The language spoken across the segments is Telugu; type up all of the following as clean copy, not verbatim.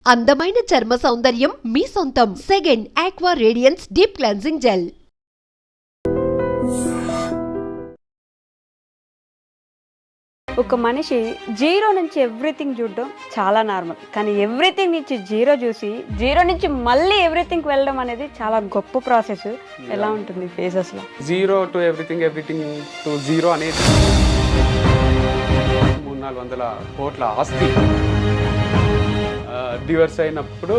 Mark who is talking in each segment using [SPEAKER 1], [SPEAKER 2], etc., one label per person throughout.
[SPEAKER 1] అందమైన చర్మ సౌందర్యం మీ సొంతం. Second aqua radiance deep cleansing gel.
[SPEAKER 2] ఒక మనిషి జీరో నుంచి ఎవ్రీథింగ్ చూడడం చాలా నార్మల్, కానీ ఎవ్రీథింగ్ నుంచి జీరో చూసి జీరో నుంచి మళ్ళీ ఎవ్రీథింగ్ వెళ్ళడం అనేది చాలా గొప్ప ప్రాసెస్. ఎలా ఉంటుంది ఫేజెస్లో?
[SPEAKER 3] Zero to everything to zero అనేది 300-400 కోట్ల ఆస్తి. డివర్స్ అయినప్పుడు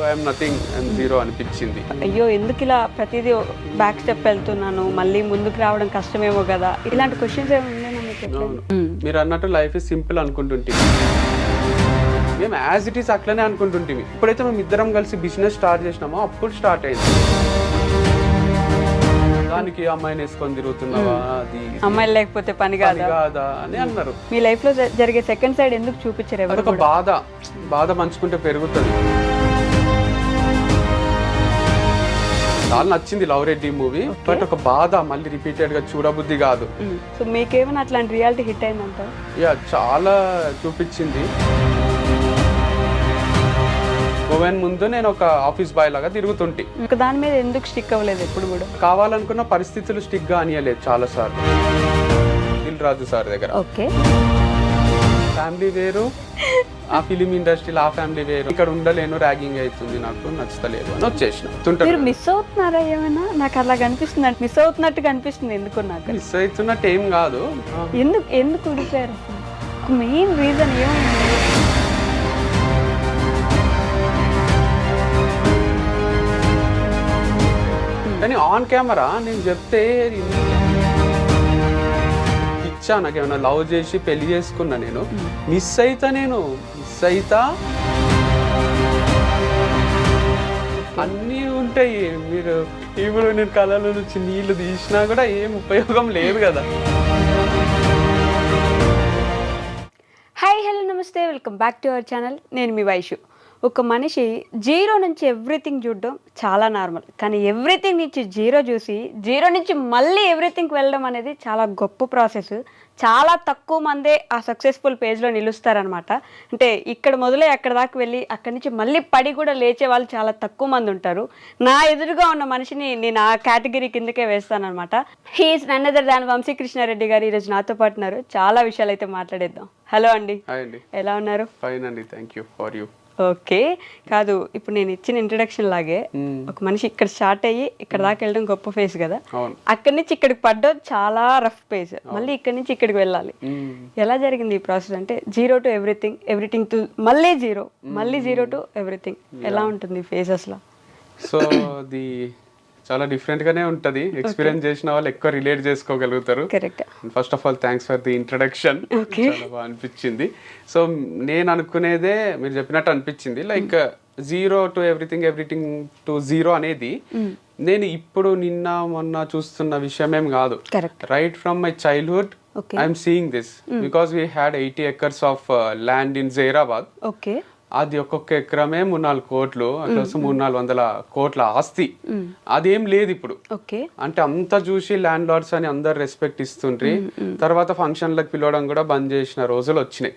[SPEAKER 3] ఐఎమ్ నథింగ్, ఐఎమ్ జీరో అనిపించింది.
[SPEAKER 2] అయ్యో ఎందుకు ఇలా ప్రతిదీ బ్యాక్ స్టెప్ వెళ్తున్నాను, మళ్ళీ ముందుకు రావడం కష్టమేమో కదా, ఇలాంటి క్వశ్చన్స్ ఏమి ఉన్నాయా మీకు?
[SPEAKER 3] మీరు అన్నట్టు లైఫ్ ఇస్ సింపుల్ అనుకుంటుంటే మేము యాజ్ ఇట్ ఈస్ అట్లనే అనుకుంటుంటే, ఇప్పుడైతే మేము ఇద్దరం కలిసి బిజినెస్ స్టార్ట్ చేసినామో అప్పుడు స్టార్ట్ అయింది. దానికి అమ్మాయిని వేసుకొని తిరుగుతున్నావా, అది
[SPEAKER 2] అమ్మాయిలు లేకపోతే పని
[SPEAKER 3] కాదా అని అన్నారు.
[SPEAKER 2] మీ లైఫ్ లో జరిగే సెకండ్ సైడ్ ఎందుకు చూపించారు?
[SPEAKER 3] అదొక బాధ పంచుకుంటే పెరుగుతుంది. చాలా నచ్చింది లవ్ రెడ్డి మూవీ, బట్ ఒక బాధ మళ్ళీ రిపీటెడ్ గా చూడబుద్ధి కాదు.
[SPEAKER 2] సో మీకేమైనా అట్లాంటి రియాలిటీ హిట్ అయిందంటారు?
[SPEAKER 3] యా, చాలా చూపించింది. గోవెన్ ముందు నేను ఒక ఆఫీస్ బాయ్ లాగా తిరుగుతుంటే
[SPEAKER 2] దాని మీద ఎందుకు స్టిక్ అవ్వలేదు? ఎప్పుడు కూడా
[SPEAKER 3] కావాలనుకున్న పరిస్థితులు స్టిక్ గా అనియలేదు చాలా సార్లు. దిల్ రాజు సార్ దగ్గర
[SPEAKER 2] ఓకే
[SPEAKER 3] ఫ్యామిలీ వేరు, ఆ ఫిలిం ఇండస్ట్రీలో ఆ ఫ్యామిలీ వేరు. ఇక్కడ ఉండలేను, ర్యాగింగ్ అవుతుంది, నాకు నచ్చలేదు అని వచ్చేసిన.
[SPEAKER 2] మీరు మిస్ అవుతున్నారా ఏమైనా? నాకు అలా కనిపిస్తుంది, మిస్ అవుతున్నట్టు కనిపిస్తుంది. ఎందుకు? నాకు
[SPEAKER 3] మిస్ అవుతున్నట్టు ఏం కాదు.
[SPEAKER 2] ఎందుకు ఉడికారు? మెయిన్ రీజన్ ఏమైంది?
[SPEAKER 3] కానీ ఆన్ కెమెరా నేను చెప్తే ఇచ్చా, నాకేమన్నా లవ్ చేసి పెళ్లి చేసుకున్నా, నేను మిస్ అయితా అన్నీ ఉంటాయి. మీరు ఇప్పుడు నేను కళలో నుంచి నీళ్లు తీసినా కూడా ఏం ఉపయోగం లేదు కదా.
[SPEAKER 2] హాయ్ హలో నమస్తే, welcome back to our channel. నేను మీ వైషు. ఒక మనిషి జీరో నుంచి ఎవ్రీథింగ్ చూడడం చాలా నార్మల్, కానీ ఎవ్రీథింగ్ నుంచి జీరో చూసి జీరో నుంచి మళ్ళీ ఎవ్రీథింగ్ వెళ్ళడం అనేది చాలా గొప్ప ప్రాసెస్. చాలా తక్కువ మందే ఆ సక్సెస్ఫుల్ పేజ్లో నిలుస్తారనమాట. అంటే ఇక్కడ మొదలై అక్కడ దాకా వెళ్ళి అక్కడి నుంచి మళ్ళీ పడి కూడా లేచే వాళ్ళు చాలా తక్కువ మంది ఉంటారు. నా ఎదురుగా ఉన్న మనిషిని నేను ఆ కేటగిరీ కిందకే వేస్తానమాట. He is none other than Vamshi Krishna Reddy గారు ఈరోజు నాతో పాటు ఉన్నారు. చాలా విషయాలు అయితే మాట్లాడేద్దాం. హలో అండి, ఎలా ఉన్నారు?
[SPEAKER 3] ఫైన్ అండి, thank you for you.
[SPEAKER 2] Okay, కాదు ఇప్పుడు నేను ఇచ్చిన ఇంట్రడక్షన్ లాగే ఒక మనిషి ఇక్కడ స్టార్ట్ అయ్యి ఇక్కడ దాకా వెళ్ళడం గొప్ప ఫేజ్ కదా, అక్కడి నుంచి ఇక్కడికి పడ్డం చాలా రఫ్ ఫేజ్, మళ్ళీ ఇక్కడి నుంచి ఇక్కడికి వెళ్ళాలి. ఎలా జరిగింది ఈ ప్రాసెస్? అంటే జీరో టు ఎవ్రీథింగ్ టు మళ్ళీ జీరో టు ఎవ్రీథింగ్. ఎలా ఉంటుంది ఫేజెస్ లో?
[SPEAKER 3] సో అది చాలా డిఫరెంట్ గానే ఉంటది. ఎక్స్పీరియన్స్ చేసిన వాళ్ళు ఎక్కువ రిలేట్ చేసుకోగలుగుతారు. First of all thanks for the introduction. చాలా బాగా అనిపించింది. సో నేను అనుకునేదే మీరు చెప్పినట్టు అనిపించింది. Like zero to everything to zero అనేది నేను ఇప్పుడు నిన్న మొన్న చూస్తున్న విషయమేం కాదు. Right from my childhood I'm seeing this, because we had 80 acres of land in Zaheerabad. అది ఒక్కొక్క ఎకరమే 3-4 కోట్లు, అట్లా 300-400 కోట్ల ఆస్తి. అదేం లేదు ఇప్పుడు. అంటే అంతా చూసి ల్యాండ్ లార్డ్స్ అని అందరు రెస్పెక్ట్ ఇస్తుండ్రి. తర్వాత ఫంక్షన్లకు పిలవడం కూడా బంద్ చేసిన రోజులు వచ్చినాయి.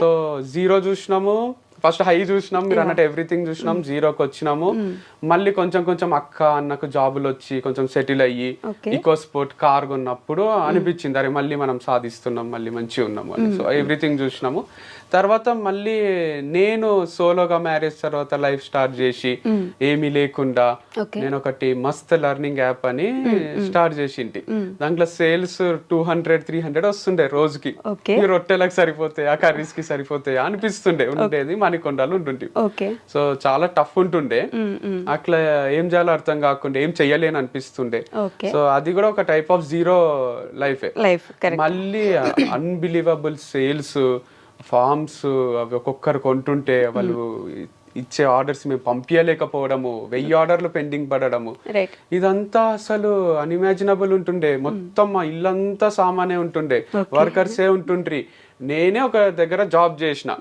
[SPEAKER 3] సో జీరో చూసినాము, ఫస్ట్ హై చూసినాం, మీరు అన్నట్టు ఎవ్రీథింగ్ చూసినాం, జీరోకి వచ్చినాము. మళ్ళీ కొంచెం అక్క అన్నకు జాబులు వచ్చి కొంచెం సెటిల్ అయ్యి ఈకో స్పోర్ట్ కార్ కొన్నప్పుడు అనిపించింది, అరే మళ్ళీ మనం సాధిస్తున్నాం, మళ్ళీ మంచిగా ఉన్నాము అని. సో ఎవ్రీథింగ్ చూసినాము. తర్వాత మళ్ళీ నేను సోలోగా మ్యారేజ్ తర్వాత లైఫ్ స్టార్ట్ చేసి ఏమీ లేకుండా నేను ఒకటి మస్త్ లెర్నింగ్ యాప్ అని స్టార్ట్ చేసింటి. దాంట్లో సేల్స్ 200-300 వస్తుండే రోజుకి. రొట్టెలకు సరిపోతాయా, కర్రీస్ కి సరిపోతాయా అనిపిస్తుండే ఉండేది. మణికొండలు ఉంటుండే. సో చాలా టఫ్ ఉంటుండే, అట్లా ఏం చేయాలో అర్థం కాకుండా ఏం చెయ్యలేని అనిపిస్తుండే. సో అది కూడా ఒక టైప్ ఆఫ్ జీరో లైఫ్. మళ్ళీ అన్బిలీవబుల్ సేల్స్, ఫార్మ్స్ అవి ఒక్కొక్కరు కొంటుంటే వాళ్ళు ఇచ్చే ఆర్డర్స్ మేము పంపించలేకపోవడము, 1000 ఆర్డర్లు పెండింగ్ పడడము, ఇదంతా అసలు అన్ఇమాజినబుల్ ఉంటుండే. మొత్తం మా ఇల్లంతా సామానే ఉంటుండే, వర్కర్సే ఉంటుండ్రి. నేనే ఒక దగ్గర జాబ్ చేసిన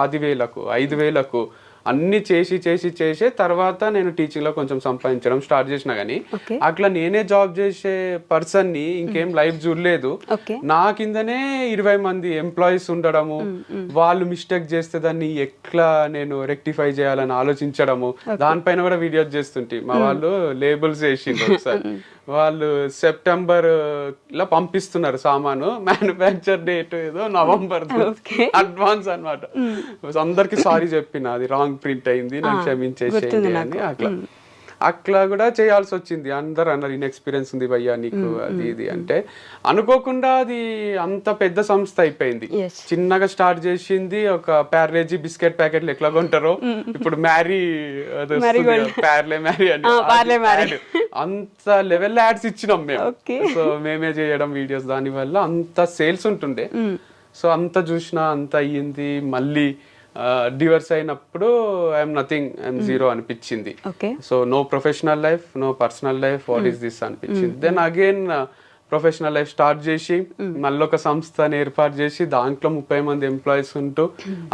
[SPEAKER 3] 10,000కు 5,000కు అన్ని చేసి తర్వాత నేను టీచింగ్ లో కొంచెం సంపాదించడం స్టార్ట్ చేసిన కానీ అట్లా నేనే జాబ్ చేసే పర్సన్ ని ఇంకేం లైఫ్ చూడలేదు. నా కిందనే 20 మంది ఎంప్లాయీస్ ఉండడము, వాళ్ళు మిస్టేక్ చేస్తే దాన్ని ఎట్లా నేను రెక్టిఫై చేయాలని ఆలోచించడము, దానిపైన కూడా వీడియోస్ చేస్తుంటే మా వాళ్ళు లేబుల్స్ వేసిండ్రు. ఒకసారి వాళ్ళు సెప్టెంబర్ లో పంపిస్తున్నారు సామాను, మ్యానుఫ్యాక్చర్ డేట్ ఏదో నవంబర్ అడ్వాన్స్ అన్నమాట. అందరికి సారీ చెప్పిన అది రాంగ్ ప్రింట్ అయింది, నాకు క్షమించేసేయండి అని. అట్లా కూడా చేయాల్సి వచ్చింది. అందరు అన్నారు ఇన్ఎక్స్పీరియన్స్ ఉంది భయ్యా నీకు అది ఇది అంటే. అనుకోకుండా అది అంత పెద్ద సంస్థ అయిపోయింది. చిన్నగా స్టార్ట్ చేసింది ఒక ప్యార్లేజీ బిస్కెట్ ప్యాకెట్లు ఎట్లా కొంటారో ఇప్పుడు మ్యారీ ప్యార్లే మ్యారీ అని అంత లెవెల్ యాడ్స్ ఇచ్చినాం మేము. సో మేమే చేయడం వీడియోస్, దాని వల్ల అంత సేల్స్ ఉంటుండే. సో అంత చూసినా అంత అయ్యింది. మళ్ళీ డివర్స్ అయినప్పుడు ఐఎమ్ నథింగ్, ఐఎమ్ జీరో అనిపించింది. So no professional life, no personal life, what is this అనిపించింది. Then again professional life start చేసి మళ్ళీ ఒక సంస్థని ఏర్పాటు చేసి దాంట్లో 30 మంది ఎంప్లాయీస్ ఉంటూ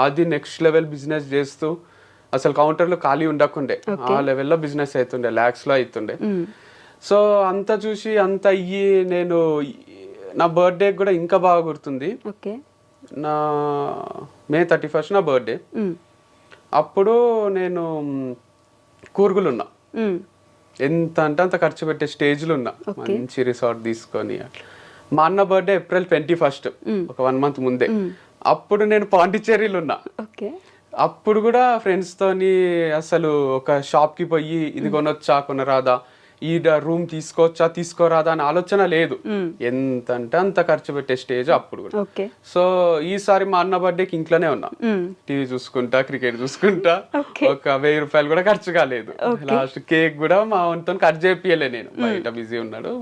[SPEAKER 3] అది నెక్స్ట్ లెవెల్ బిజినెస్ చేస్తూ అసలు కౌంటర్లో ఖాళీ ఉండకుండే ఆ లెవెల్లో బిజినెస్ అవుతుండే, ల్యాక్స్ లో అవుతుండే. సో అంతా చూసి అంత అయ్యి నేను నా బర్త్డే కూడా ఇంకా బాగా గుర్తుంది. నా May 31 నా బర్త్డే. అప్పుడు నేను కూర్గులు ఉన్నా, ఎంత అంటే అంత ఖర్చు పెట్టే స్టేజ్లో ఉన్నా, మంచి రిసార్ట్ తీసుకొని. మా అన్న బర్త్డే April 21, ఒక 1 month ముందే. అప్పుడు నేను పాండిచ్చేరిలో ఉన్నా. అప్పుడు కూడా ఫ్రెండ్స్ తోని అసలు ఒక షాప్ కి పోయి ఇది కొనొచ్చా కొనరాదా, ఈ రూమ్ తీసుకోవచ్చా తీసుకోరాదా అని ఆలోచన లేదు. ఎంత అంటే అంత ఖర్చు పెట్టే స్టేజ్ అప్పుడు కూడా. సో ఈసారి మా అన్న బర్త్డేకి ఇంట్లోనే ఉన్నా, టీవీ చూసుకుంటా, క్రికెట్ చూసుకుంటా. ఒక 1000 రూపాయలు కూడా ఖర్చు కాలేదు. లాస్ట్ కేక్ కూడా మా వంతో కట్ చేపియలే, నేను బయట బిజీ ఉన్నాడు.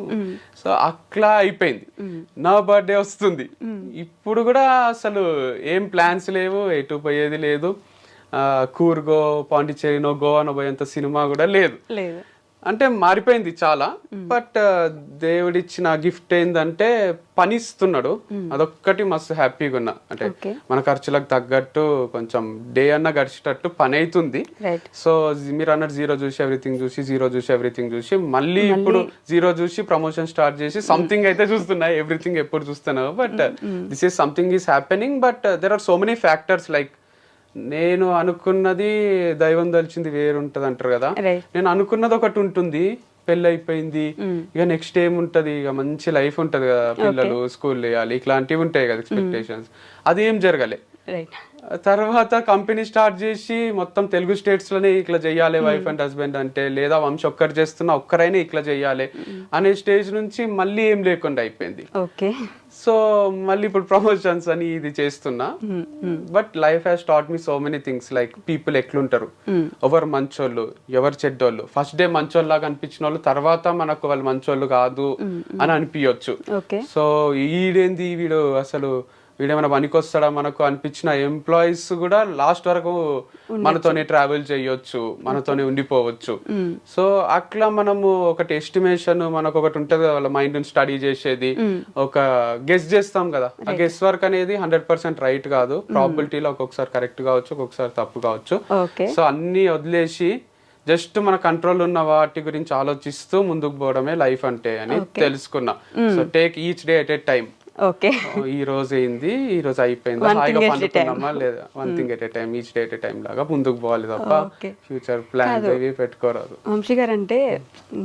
[SPEAKER 3] సో అట్లా అయిపోయింది. నా బర్త్డే వస్తుంది, ఇప్పుడు కూడా అసలు ఏం ప్లాన్స్ లేవు, ఎటు పోయేది లేదు. కూర్గో, పాండిచ్చేరినో, గోవానో పోయేంత సినిమా కూడా లేదు. అంటే మారిపోయింది చాలా. బట్ దేవుడిచ్చిన గిఫ్ట్ ఏంటంటే పని ఇస్తున్నాడు, అదొక్కటి మస్తు హ్యాపీగా ఉన్నా. అంటే మన ఖర్చులకు తగ్గట్టు కొంచెం డే అన్న గడిచేటట్టు పని అవుతుంది. సో మీరు అన్నట్టు జీరో చూసి ఎవ్రీథింగ్ చూసి మళ్ళీ ఇప్పుడు జీరో చూసి ప్రమోషన్ స్టార్ట్ చేసి సంథింగ్ అయితే చూస్తున్నా. ఎవ్రీథింగ్ ఎప్పుడు చూస్తున్నావు, but this is something is happening. But there are so many factors. Like నేను అనుకున్నది దైవం దలిచింది వేరు ఉంటది అంటారు కదా, నేను అనుకున్నది ఒకటి ఉంటుంది, పెళ్ళి అయిపోయింది, ఇక నెక్స్ట్ ఏముంటది, ఇక మంచి లైఫ్ ఉంటది కదా, పిల్లలు స్కూల్ వేయాలి, ఇట్లాంటివి ఉంటాయి కదా ఎక్స్పెక్టేషన్స్. అదేం జరగలే. తర్వాత కంపెనీ స్టార్ట్ చేసి మొత్తం తెలుగు స్టేట్స్ లోనే ఇట్లా చెయ్యాలి వైఫ్ అండ్ హస్బెండ్ అంటే, లేదా వంశ ఒక్కరు చేస్తున్నా ఒక్కరైనా ఇట్లా చెయ్యాలి అనే స్టేజ్ నుంచి మళ్ళీ ఏం లేకుండా అయిపోయింది. సో మళ్ళీ ఇప్పుడు ప్రమోషన్స్ అని ఇది చేస్తున్నా. But life has taught me so many things. Like people ఎట్లుంటారు, ఎవరు మంచోళ్ళు ఎవరు చెడ్డోళ్ళు. ఫస్ట్ డే మంచోళ్ళు లాగా అనిపించిన వాళ్ళు తర్వాత మనకు వాళ్ళు మంచోళ్ళు కాదు అని అనిపించవచ్చు. సో ఈడేంది వీడు అసలు వీడేమైనా పనికొస్తాడా మనకు అనిపించిన ఎంప్లాయీస్ కూడా లాస్ట్ వరకు మనతోనే ట్రావెల్ చేయొచ్చు, మనతోనే ఉండిపోవచ్చు. సో అట్లా మనము ఒకటి ఎస్టిమేషన్ మనకు ఒకటి ఉంటది కదా, వాళ్ళ మైండ్ స్టడీ చేసేది, ఒక గెస్ చేస్తాం కదా. ఆ గెస్ వర్క్ అనేది 100% రైట్ కాదు. ప్రాబిలిటీలో ఒక్కొక్కసారి కరెక్ట్ కావచ్చు, ఒక్కొక్కసారి తప్పు కావచ్చు. సో అన్ని వదిలేసి జస్ట్ మన కంట్రోల్ ఉన్న వాటి గురించి ఆలోచిస్తూ ముందుకు పోవడమే లైఫ్ అంటే అని తెలుసుకున్నా. So take each day at a time. ఈ రోజు అయింది, ఈ రోజు అయిపోయింది, హాయిగా పండుకున్నామా లేదా, one thing at a time, each day at a time లాగా ముందుకు పోవాలి తప్ప ఫ్యూచర్ ప్లాన్ ఇవి పెట్టుకోరాదు.
[SPEAKER 2] వంశీ గారు అంటే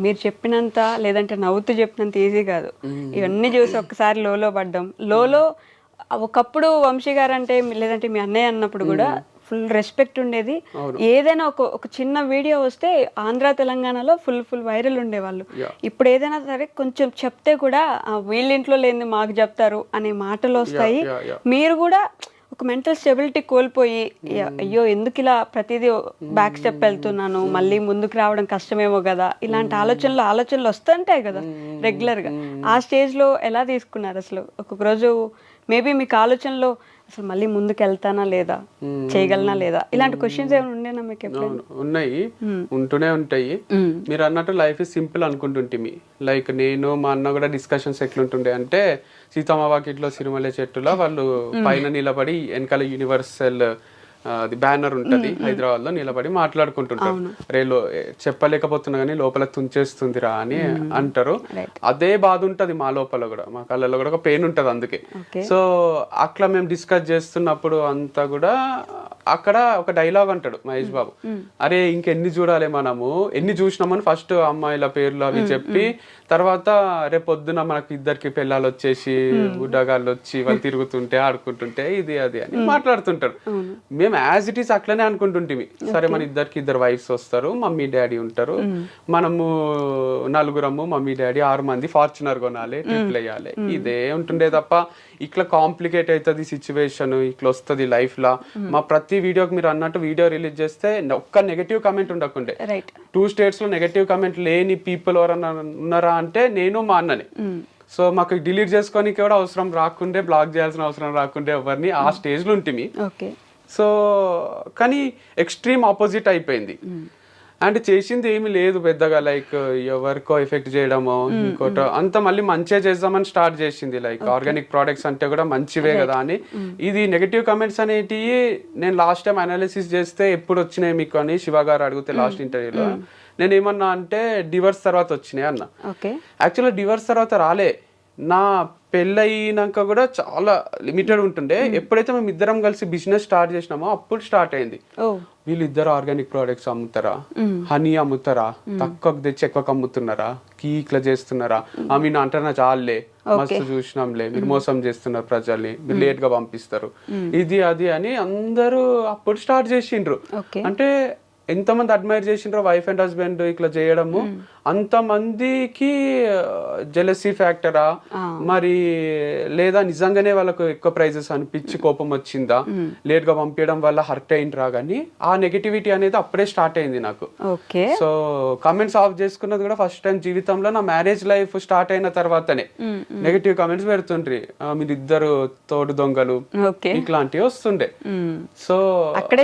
[SPEAKER 2] మీరు చెప్పినంత లేదంటే నవ్వుతూ చెప్పినంత ఈజీ కాదు. ఇవన్నీ చూసి ఒక్కసారి లోలో పడ్డం. లోలో ఒకప్పుడు వంశీ గారు అంటే లేదంటే మీ అన్నయ్య అన్నప్పుడు కూడా ఫుల్ రెస్పెక్ట్ ఉండేది. ఏదైనా ఒక చిన్న వీడియో వస్తే ఆంధ్ర తెలంగాణలో ఫుల్ వైరల్ ఉండేవాళ్ళు. ఇప్పుడు ఏదైనా సరే కొంచెం చెప్తే కూడా వీళ్ళ ఇంట్లో లేని మాకు చెప్తారు అనే మాటలు వస్తాయి. మీరు కూడా ఒక మెంటల్ స్టెబిలిటీ కోల్పోయి అయ్యో ఎందుకు ఇలా ప్రతిదీ బ్యాక్ స్టెప్ వెళ్తున్నాను, మళ్ళీ ముందుకు రావడం కష్టమేమో కదా, ఇలాంటి ఆలోచనలు వస్తుంటాయి కదా రెగ్యులర్గా. ఆ స్టేజ్లో ఎలా తీసుకున్నారు అసలు? ఒక్కొక్క రోజు మేబీ మీకు ఆలోచనలో అసలు మళ్ళీ ముందుకు వెళ్తానా లేదా, చేయగలనా లేదా, ఇలాంటి క్వశ్చన్స్ ఏమైనా ఉండేనా మీకు?
[SPEAKER 3] ఉన్నాయి, ఉంటూనే ఉంటాయి. మీరు అన్నట్టు లైఫ్ ఇస్ సింపుల్ అనుకుంటుంటిమి. లైక్ నేను మా అన్న కూడా డిస్కషన్స్ ఎట్లుంటుండే అంటే, సీతమ్మ వాకిట్లో సిరిమల్లె చెట్టులో వాళ్ళు పైన నిలబడి వెనకాల యూనివర్సల్ అది బ్యానర్ ఉంటది హైదరాబాద్ లో, నిలబడి మాట్లాడుకుంటుంటారు. చెప్పలేకపోతున్నా కానీ లోపల తుంచేస్తుందిరా అని అంటారు. అదే బాధ ఉంటది మా లోపల కూడా, మా కళ్ళలో కూడా ఒక పెయిన్ ఉంటది. అందుకే సో అట్లా మేము డిస్కస్ చేస్తున్నప్పుడు అంతా కూడా అక్కడ ఒక డైలాగ్ అంటాడు మహేష్ బాబు, అరే ఇంకెన్ని చూడాలి మనము, ఎన్ని చూసినామని ఫస్ట్ అమ్మాయిల పేర్లు అవి చెప్పి, తర్వాత రేపు పొద్దున మనకి ఇద్దరికి పిల్లలు వచ్చేసి గుడ్డగాళ్ళు వచ్చి వాళ్ళు తిరుగుతుంటే ఆడుకుంటుంటే ఇది అది అని మాట్లాడుతుంటారు. మేము యాజ్ ఇట్ ఈస్ అట్లనే అనుకుంటుంటిమి. సరే మన ఇద్దరికి ఇద్దరు వైఫ్స్ వస్తారు, మమ్మీ డాడీ ఉంటారు, మనము నలుగురము మమ్మీ డాడీ 6 మంది ఫార్చునర్ కొనాలి, ట్రిప్లు వేయాలి, ఇదే ఉంటుండే తప్ప ఇట్లా కాంప్లికేట్ అవుతుంది సిచ్యువేషన్, ఇట్లా వస్తుంది లైఫ్ లా. మా ప్రతి వీడియోకి మీరు అన్నట్టు వీడియో రిలీజ్ చేస్తే ఒక్క నెగటివ్ కమెంట్ ఉండకుండే. 2 స్టేట్స్ లో నెగటివ్ కమెంట్ లేని పీపుల్ ఎవరన్నా ఉన్నారా అంటే నేను మా అన్ననే. సో మాకు డిలీట్ చేసుకోనికి కూడా అవసరం రాకుండే, బ్లాక్ చేయాల్సిన అవసరం రాకుండే ఎవరిని, ఆ స్టేజ్ లో ఉంటుంది. సో కానీ ఎక్స్ట్రీమ్ ఆపోజిట్ అయిపోయింది. అంటే చేసింది ఏమి లేదు పెద్దగా, లైక్ ఎవరికో ఎఫెక్ట్ చేయడమో ఇంకోటో అంత, మళ్ళీ మంచిగా చేద్దామని స్టార్ట్ చేసింది. లైక్ ఆర్గానిక్ ప్రోడక్ట్స్ అంటే కూడా మంచివే కదా అని. ఇది నెగటివ్ కమెంట్స్ అనేటివి నేను లాస్ట్ టైం అనాలిసిస్ చేస్తే ఎప్పుడు వచ్చినాయి మీకు అని శివ గారు అడిగితే లాస్ట్ ఇంటర్వ్యూలో నేను ఏమన్నా అంటే డివర్స్ తర్వాత వచ్చినాయి అన్న. యాక్చువల్గా డివర్స్ తర్వాత రాలే, నా పెళ్ళయినాక కూడా చాలా లిమిటెడ్ ఉంటుండే. ఎప్పుడైతే మేము ఇద్దరం కలిసి బిజినెస్ స్టార్ట్ చేసినామో అప్పుడు స్టార్ట్ అయింది. వీళ్ళిద్దరు ఆర్గానిక్ ప్రోడక్ట్స్ అమ్ముతారా, హనీ అమ్ముతారా, తక్కువకు తెచ్చి ఎక్కువకు అమ్ముతున్నారా, ఇట్లా చేస్తున్నారా, మీ అంటారా చాలే మస్తు చూసినాంలే, మీరు మోసం చేస్తున్నారు ప్రజల్ని, మీరు లేట్ గా పంపిస్తారు, ఇది అది అని అందరూ అప్పుడు స్టార్ట్ చేసిండ్రు. అంటే ఎంతమంది అడ్మైర్ చేసిండ్రో వైఫ్ అండ్ హస్బెండ్ ఇట్లా చేయడము, అంతమందికి జెలసీ ఫ్యాక్టరా మరి లేదా నిజంగానే వాళ్ళకు ఎక్కువ ప్రైజెస్ అనిపించి కోపం వచ్చిందా, లేట్ గా పంపించడం వల్ల హర్ట్ అయిండ్రా, కానీ ఆ నెగటివిటీ అనేది అప్పుడే స్టార్ట్ అయింది నాకు. సో కమెంట్స్ ఆఫ్ చేసుకున్నది కూడా ఫస్ట్ టైం జీవితంలో నా మ్యారేజ్ లైఫ్ స్టార్ట్ అయిన తర్వాతనే నెగటివ్ కమెంట్స్ పెడుతుండ్రి, మీరు ఇద్దరు తోడు దొంగలు ఇట్లాంటివి వస్తుండే. సో ఎక్కడ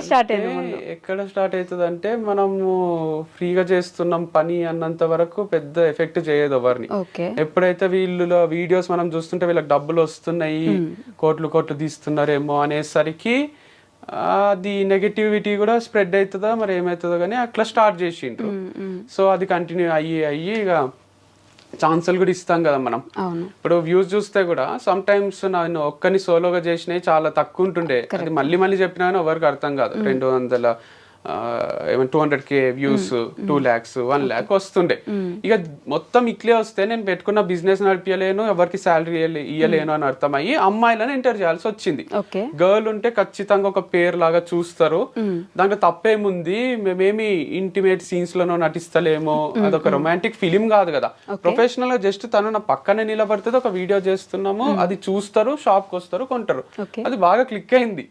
[SPEAKER 3] స్టార్ట్ అవుతుంది అంటే మనము ఫ్రీగా చేస్తున్నాం పని అన్నంత వరకు పెద్ద ఎఫెక్ట్ చేయదు ఎవరిని. ఎప్పుడైతే వీళ్ళు వీడియోస్ మనం చూస్తుంటే వీళ్ళకి డబ్బులు వస్తున్నాయి, కోట్లు తీస్తున్నారేమో అనేసరికి అది నెగటివిటీ కూడా స్ప్రెడ్ అవుతుందా మరి ఏమవుతుందో కానీ అట్లా స్టార్ట్ చేసిండ్రు. సో అది కంటిన్యూ అయ్యి ఇక ఛాన్సులు కూడా ఇస్తాం కదా మనం. ఇప్పుడు వ్యూస్ చూస్తే కూడా సమ్ టైమ్స్ నేను ఒక్కని సోలోగా చేసినవి చాలా తక్కువ ఉంటుండే, అది మళ్ళీ చెప్పినా కానీ ఎవరికి అర్థం కాదు. 200K వ్యూస్, 2 lakhs, 1 lakh వస్తుండే. ఇక మొత్తం ఇట్లే వస్తే నేను పెట్టుకున్న బిజినెస్ నడిపించలేను, ఎవరికి శాలరీ ఇయ్యలేను అని అర్థమయ్యి అమ్మాయిలను ఎంటర్ చేయాల్సి వచ్చింది. గర్ల్ ఉంటే ఖచ్చితంగా ఒక పేరు లాగా చూస్తారు, దాంట్లో తప్పేముంది, మేమేమి ఇంటిమేట్ సీన్స్ లోనో నటిస్తలేమో, అదొక రొమాంటిక్ ఫిలిం కాదు కదా. ప్రొఫెషనల్ గా జస్ట్ తను నా పక్కనే నిలబడితే ఒక వీడియో చేస్తున్నాము, అది చూస్తారు, షాప్ కి వస్తారు, కొంటారు. అది బాగా క్లిక్ అయింది,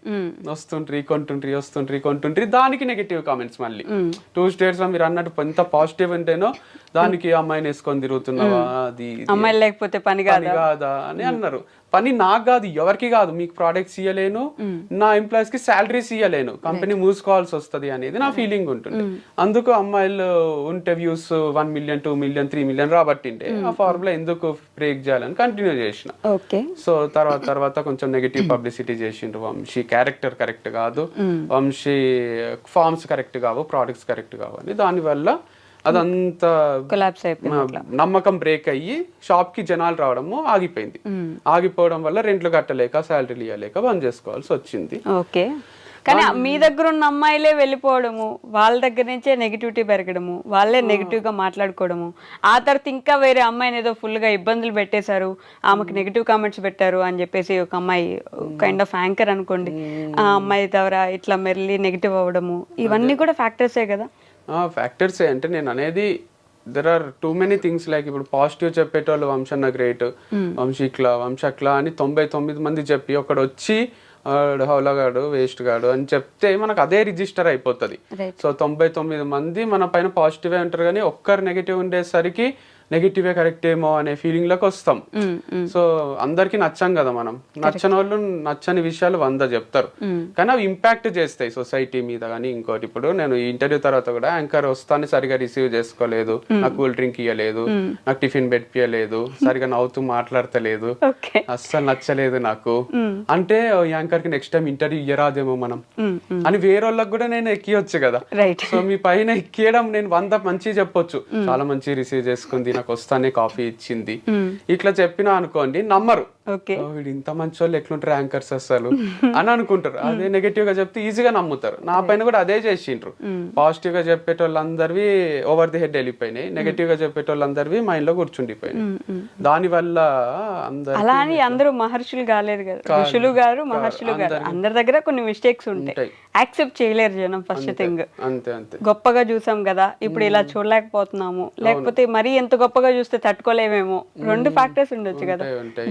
[SPEAKER 3] కొంటుండ్రి దానికి నెగటివ్ కామెంట్స్ మళ్ళీ 2 states లో మీరు అన్నట్టు ఎంత పాజిటివ్ ఉంటేనో దానికి అమ్మాయిని వేసుకొని తిరుగుతున్నావా, అది
[SPEAKER 2] అమ్మాయి లేకపోతే పని
[SPEAKER 3] కాదా అని అన్నారు. పని నాకు కాదు, ఎవరికి కాదు, మీకు ప్రోడక్ట్స్ ఇయ్యలేను, నా ఎంప్లాయీస్ కి శాలరీస్ ఇయ్యలేను, కంపెనీ మూసుకోవాల్సి వస్తుంది అనేది నా ఫీలింగ్ ఉంటుంది. అందుకు అమ్మాయిలు ఉంటే వ్యూస్ 1 million, 2 million, 3 million రాబట్టిండే ఆ ఫార్ములా ఎందుకు బ్రేక్ చేయాలని కంటిన్యూ చేసిన. సో తర్వాత కొంచెం నెగటివ్ పబ్లిసిటీ చేసిండ్రు, వంశీ క్యారెక్టర్ కరెక్ట్ కాదు, వంశీ ఫార్మ్స్ కరెక్ట్ కావు, ప్రోడక్ట్స్ కరెక్ట్ కావు అని. దానివల్ల అదంతా నమ్మకం బ్రేక్ అయ్యి షాప్ కి జనాలు రావడము ఆగిపోయింది. ఆగిపోవడం వల్ల రెంట్లు కట్టలేక శాలరీలు ఇవ్వలేక బంద్ చేసుకోవాల్సి వచ్చింది.
[SPEAKER 2] కానీ మీ దగ్గర ఉన్న అమ్మాయిలే వెళ్ళిపోవడము, వాళ్ళ దగ్గర నుంచే నెగిటివిటీ పెరగడము, వాళ్ళే నెగిటివ్ గా మాట్లాడుకోవడము, ఆ తర్వాత ఇంకా వేరే అమ్మాయిని ఏదో ఫుల్ గా ఇబ్బందులు పెట్టేశారు, ఆమెకు నెగిటివ్ కామెంట్స్ పెట్టారు అని చెప్పేసి ఒక అమ్మాయి కైండ్ ఆఫ్ యాంకర్ అనుకోండి, ఆ అమ్మాయి ద్వారా ఇట్లా మెల్లి నెగిటివ్ అవ్వడము, ఇవన్నీ కూడా ఫ్యాక్టర్సే కదా.
[SPEAKER 3] ఫ్యాక్టర్సే అంటే నేను అనేది there are too many things. Like ఇప్పుడు పాజిటివ్ చెప్పేటోళ్ళు వంశన్న గ్రేట్, వంశక్లా అని 99 మంది చెప్పి ఒకడు వచ్చి హౌలగాడు వేస్ట్ గాడు అని చెప్తే మనకు అదే రిజిస్టర్ అయిపోతుంది. సో 99 మంది మన పైన పాజిటివ్ ఉంటారు, కానీ ఒక్కరు నెగిటివ్ ఉండేసరికి నెగిటివే కరెక్ట్ ఏమో అనే ఫీలింగ్ లోకి వస్తాం. సో అందరికి నచ్చాం కదా మనం, నచ్చని వాళ్ళు నచ్చని విషయాలు 100 చెప్తారు, కానీ అవి ఇంపాక్ట్ చేస్తాయి సొసైటీ మీద. కానీ ఇంకోటి, ఇప్పుడు నేను ఈ ఇంటర్వ్యూ తర్వాత కూడా యాంకర్ వస్తాను సరిగా రిసీవ్ చేసుకోలేదు, నాకు కూల్ డ్రింక్ ఇవ్వలేదు, నాకు టిఫిన్ పెట్టియలేదు, సరిగా నవ్వుతూ మాట్లాడతలేదు, అస్సలు నచ్చలేదు నాకు అంటే యాంకర్ కి నెక్స్ట్ టైం ఇంటర్వ్యూ ఇయ్యరాదేమో మనం అని వేరే వాళ్ళకి కూడా నేను ఎక్కియొచ్చు కదా. సో మీ పైన ఎక్కియడం నేను 100 మంచి చెప్పొచ్చు, చాలా మంచి రిసీవ్ చేసుకుంది, నాకు వస్తానే కాఫీ ఇచ్చింది, ఇట్లా చెప్పినా అనుకోండి నమ్మరు. వీడు ఇంత మంచి వాళ్ళు ఎట్లుంటారు యాంకర్స్ అసలు అని అనుకుంటారు. అదే నెగటివ్ గా చెప్తే ఈజీగా నమ్ముతారు. నా పైన కూడా అదే చేసిండ్రు. పాజిటివ్ గా చెప్పేటోళ్ళందరివి ఓవర్ ది హెడ్ వెళ్ళిపోయినాయి, నెగటివ్ గా చెప్పేటోళ్ళందరివి మైండ్ లో కూర్చుండిపోయినాయి. దాని వల్ల
[SPEAKER 2] అలా అని అందరూ మహర్షులు కాలేదు కదా, ఋషులు గారు మహర్షులు గారు, అందరి దగ్గర కొన్ని మిస్టేక్స్ ఉంటాయి, యాక్సెప్ట్ చేయలేరు జనం. ఫస్ట్ థింగ్
[SPEAKER 3] అంతే అంతే,
[SPEAKER 2] గొప్పగా చూసాం కదా ఇప్పుడు ఇలా చూడలేకపోతున్నాము, లేకపోతే మరీ ఎంత గొప్పగా చూస్తే తట్టుకోలేమేమో, 2 ఫ్యాక్టర్స్ ఉండొచ్చు కదా.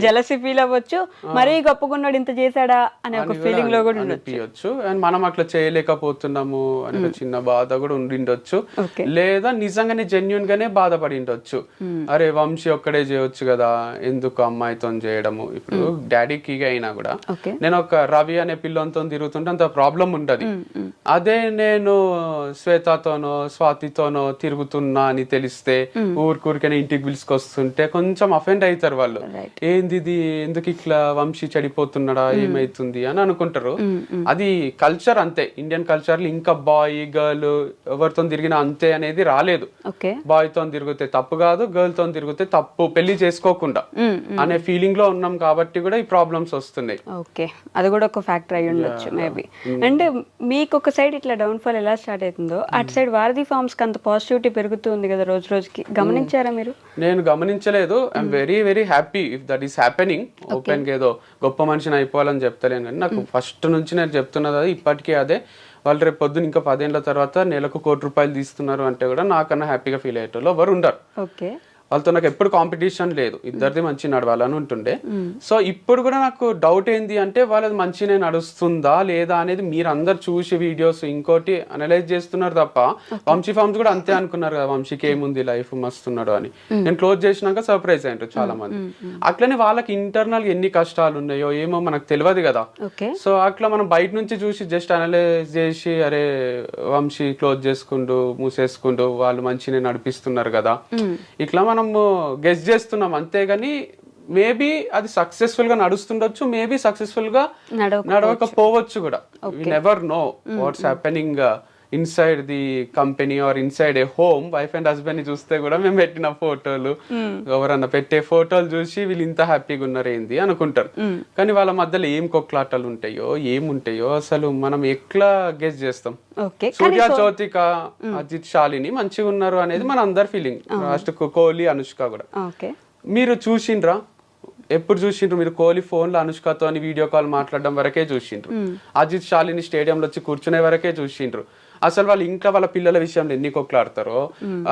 [SPEAKER 2] జెలసీ ఫీల్ అవ్వచ్చు, మరీ గొప్పగా ఉన్నాడు ఇంత చేశాడా అనే ఒక ఫీలింగ్ లో కూడా ఉండొచ్చు.
[SPEAKER 3] అండ్ మనం అట్లా చేయలేకపోతున్నాము అనే ఒక చిన్న బాధ కూడా ఉండిండొచ్చు, లేదా నిజంగానే జెన్యున్ గానే బాధపడి ఉండొచ్చు. అరే వంశీ ఒక్కడే చేయొచ్చు కదా, ఎందుకు అమ్మాయితో చేయడము. ఇప్పుడు డాడీకి అయినా కూడా నేను ఒక రవి అనే పిల్లలతో తిరుగుతుంటే అంత ప్రాబ్లం ఉండదు. అదే నేను శ్వేతతోనో స్వాతితోనో తిరుగుతున్నా అని తెలిస్తే ఊరికూరికైనా ఇంటికి పిలుచుకొస్తుంటే కొంచెం అఫెండ్ అవుతారు వాళ్ళు. ఏంది ఇది, ఎందుకు ఇట్లా వంశీ చెడిపోతున్నాడా, ఏమైతుంది అని అనుకుంటారు. అది కల్చర్ అంతే, ఇండియన్ కల్చర్ లో ఇంకా బాయ్ గర్ల్ ఎవరితో తిరిగినా అంతే అనేది రాలేదు. బాయ్ తో తిరిగితే తప్పు కాదు, గర్ల్ తో తిరిగితే తప్పు, పెళ్లి చేసుకోకుండా అనే ఫీలింగ్ లో ఉన్నాం కాబట్టి కూడా ఈ ప్రాబ్లమ్స్ వస్తున్నాయి.
[SPEAKER 2] ఓకే, అది కూడా ఒక ఫ్యాక్టర్ అయి ఉండొచ్చు మేబీ. అంటే మీకు ఒక సైడ్ ఇట్లా డౌన్ ఫాల్ ఎలా స్టార్ట్ అవుతుందో అటు సైడ్ వారధి ఫార్మ్స్ కి అంత పాజిటివిటీ పెరుగుతుంది కదా రోజు రోజుకి, గమనించారా మీరు?
[SPEAKER 3] నేను గమనించలేదు. I'm very very happy if that is happening. Open గా ఏదో గొప్ప మనిషిని అయిపోవాలని చెప్తలేను, కానీ నాకు ఫస్ట్ నుంచి నేను చెప్తున్నది అది ఇప్పటికీ అదే. వాళ్ళు రేపు పొద్దున ఇంకా 10 ఏళ్ల తర్వాత నెలకు ₹1 కోటి తీస్తున్నారు అంటే కూడా నాకన్నా హ్యాపీగా ఫీల్ అయ్యేటోళ్ళు ఎవరు ఉండరు. వాళ్ళతో నాకు ఎప్పుడు కాంపిటీషన్ లేదు, ఇద్దరిది మంచి నడవాలని ఉంటుండే. సో ఇప్పుడు కూడా నాకు డౌట్ ఏంది అంటే వాళ్ళది మంచినే నడుస్తుందా లేదా అనేది మీరు అందరు చూసి వీడియోస్ ఇంకోటి అనలైజ్ చేస్తున్నారు తప్ప, వంశీ ఫార్మ్స్ కూడా అంతే అనుకున్నారు కదా, వంశీకి ఏముంది లైఫ్ మస్తున్నాడు అని. నేను క్లోజ్ చేసినాక సర్ప్రైజ్ అయ్యారు చాలా మంది. అట్లనే వాళ్ళకి ఇంటర్నల్ ఎన్ని కష్టాలు ఉన్నాయో ఏమో మనకు తెలియదు కదా. సో అట్లా మనం బయట నుంచి చూసి జస్ట్ అనలైజ్ చేసి అరే వంశీ క్లోజ్ చేసుకుంటూ మూసేసుకుంటూ వాళ్ళు మంచినే నడిపిస్తున్నారు కదా, ఇట్లా మనం గెస్ చేస్తున్నాం అంతేగాని మేబీ అది సక్సెస్ఫుల్ గా నడుస్తుండొచ్చు, మేబీ సక్సెస్ఫుల్ గా నడవకపోవచ్చు కూడా. We never know what's happening inside the company or inside a home. Wife and husband ని చూస్తే కూడా మేము పెట్టిన ఫోటోలు, ఎవరన్నా పెట్టే ఫోటోలు చూసి వీళ్ళు ఇంత హ్యాపీగా ఉన్నారు ఏంది అనుకుంటారు, కానీ వాళ్ళ మధ్యలో ఏం కొట్లాటలు ఉంటాయో ఏముంటాయో అసలు మనం ఎట్లా గెస్ చేస్తాం. సూర్య జ్యోతిక అజిత్ శాలిని మంచిగా ఉన్నారు అనేది మన అందరి ఫీలింగ్, లాస్ట్ కోహ్లీ అనుష్క కూడా. మీరు చూసిండ్రా, ఎప్పుడు చూసిండ్రు మీరు కోహ్లీ ఫోన్ లో అనుష్కతో వీడియో కాల్ మాట్లాడడం వరకే చూసిండ్రు, అజిత్ శాలిని స్టేడియంలో వచ్చి కూర్చునే వరకే చూసిండ్రు. అసలు వాళ్ళు ఇంకా వాళ్ళ పిల్లల విషయంలో ఎన్ని కొట్లాడతారో,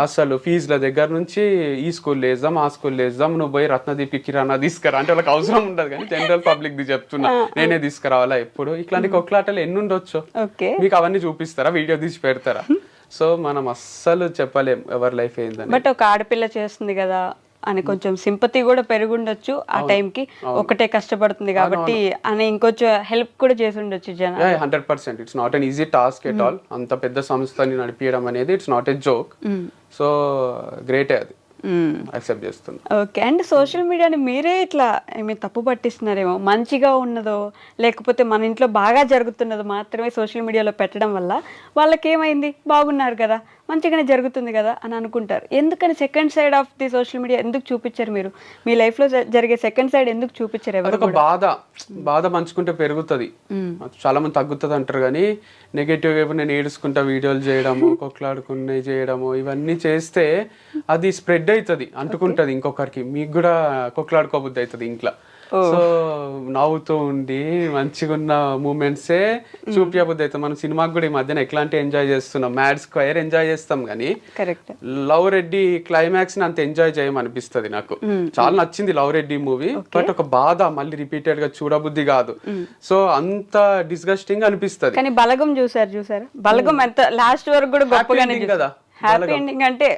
[SPEAKER 3] అసలు ఫీజుల దగ్గర నుంచి ఈ స్కూల్ వేద్దాం ఆ స్కూల్ వేద్దాం, నువ్వు పోయి రత్నదీప్ కిరాణా తీసుకురా అంటే వాళ్ళకి అవసరం ఉండదు, కానీ జనరల్ పబ్లిక్ ది చెప్తున్నా నేనే తీసుకురావాలా ఎప్పుడు. ఇట్లాంటి కొట్లాటలు ఎన్ని ఉండొచ్చు, మీకు అవన్నీ చూపిస్తారా, వీడియో తీసి పెడతారా? సో మనం అస్సలు చెప్పలేం ఎవరి లైఫ్ ఏందని.
[SPEAKER 2] బట్ ఒక ఆడపిల్ల చేస్తుంది కదా అని కొంచెం సింపతి కూడా పెరుగుండొచ్చు ఆ టైంకి, ఒకటే కష్టపడుతుంది కాబట్టి అని ఇంకొంచెం హెల్ప్ కూడా చేసి ఉండొచ్చు జనాలు.
[SPEAKER 3] 100%. It's not an easy task at all. అంత పెద్ద సంస్థని నడిపించడం అనేది it's not a joke. So గ్రేటే, అది యాక్సెప్ట్ చేస్తుంది.
[SPEAKER 2] ఓకే, అండ్ సోషల్ మీడియాని మీరే ఇట్లా తప్పు పట్టిస్తున్నారేమో, మంచిగా ఉన్నదో లేకపోతే మన ఇంట్లో బాగా జరుగుతున్నదో మాత్రమే సోషల్ మీడియాలో పెట్టడం వల్ల వాళ్ళకి ఏమైంది, బాగున్నారు కదా మంచిగానే జరుగుతుంది కదా అని అనుకుంటారు. ఎందుకని second side of the social media ఎందుకు చూపించారు మీరు? మీ లైఫ్ లో జరిగే సెకండ్ సైడ్ ఎందుకు చూపించారు?
[SPEAKER 3] ఎవరు బాధ పంచుకుంటే పెరుగుతుంది, చాలా మంది తగ్గుతుంది అంటారు, కానీ నెగటివ్ వైపు నేను ఏడుచుకుంటా వీడియోలు చేయడము, కొట్లాడుకునే చేయడము, ఇవన్నీ చేస్తే అది స్ప్రెడ్ అవుతుంది, అంటుకుంటది ఇంకొకరికి. మీకు కూడా కొట్లాడుకోబుద్ది అవుతుంది ఇంట్లో. సో నవ్వుతూ ఉండి మంచిగా ఉన్న మూమెంట్సే చూపించబుద్ది అవుతుంది. మనం సినిమాకి కూడా ఈ మధ్యన ఎట్లాంటి ఎంజాయ్ చేస్తున్నాం, మ్యాడ్ స్క్వేర్ ఎంజాయ్ చేస్తాం, కానీ లవ్ రెడ్డి క్లైమాక్స్ ని అంత ఎంజాయ్ చేయమనిపిస్తుంది నాకు. చాలా నచ్చింది లవ్ రెడ్డి మూవీ, బట్ ఒక బాధ మళ్ళీ రిపీటెడ్ గా చూడబుద్ధి కాదు. సో అంత డిస్గస్టింగ్ అనిపిస్తుంది.
[SPEAKER 2] కానీ బలగం చూసారు, బలగం ఎంత లాస్ట్ వరకు కూడా గొప్పగానే
[SPEAKER 3] కదా,
[SPEAKER 2] హ్యాపీ ఎండింగ్ అంటే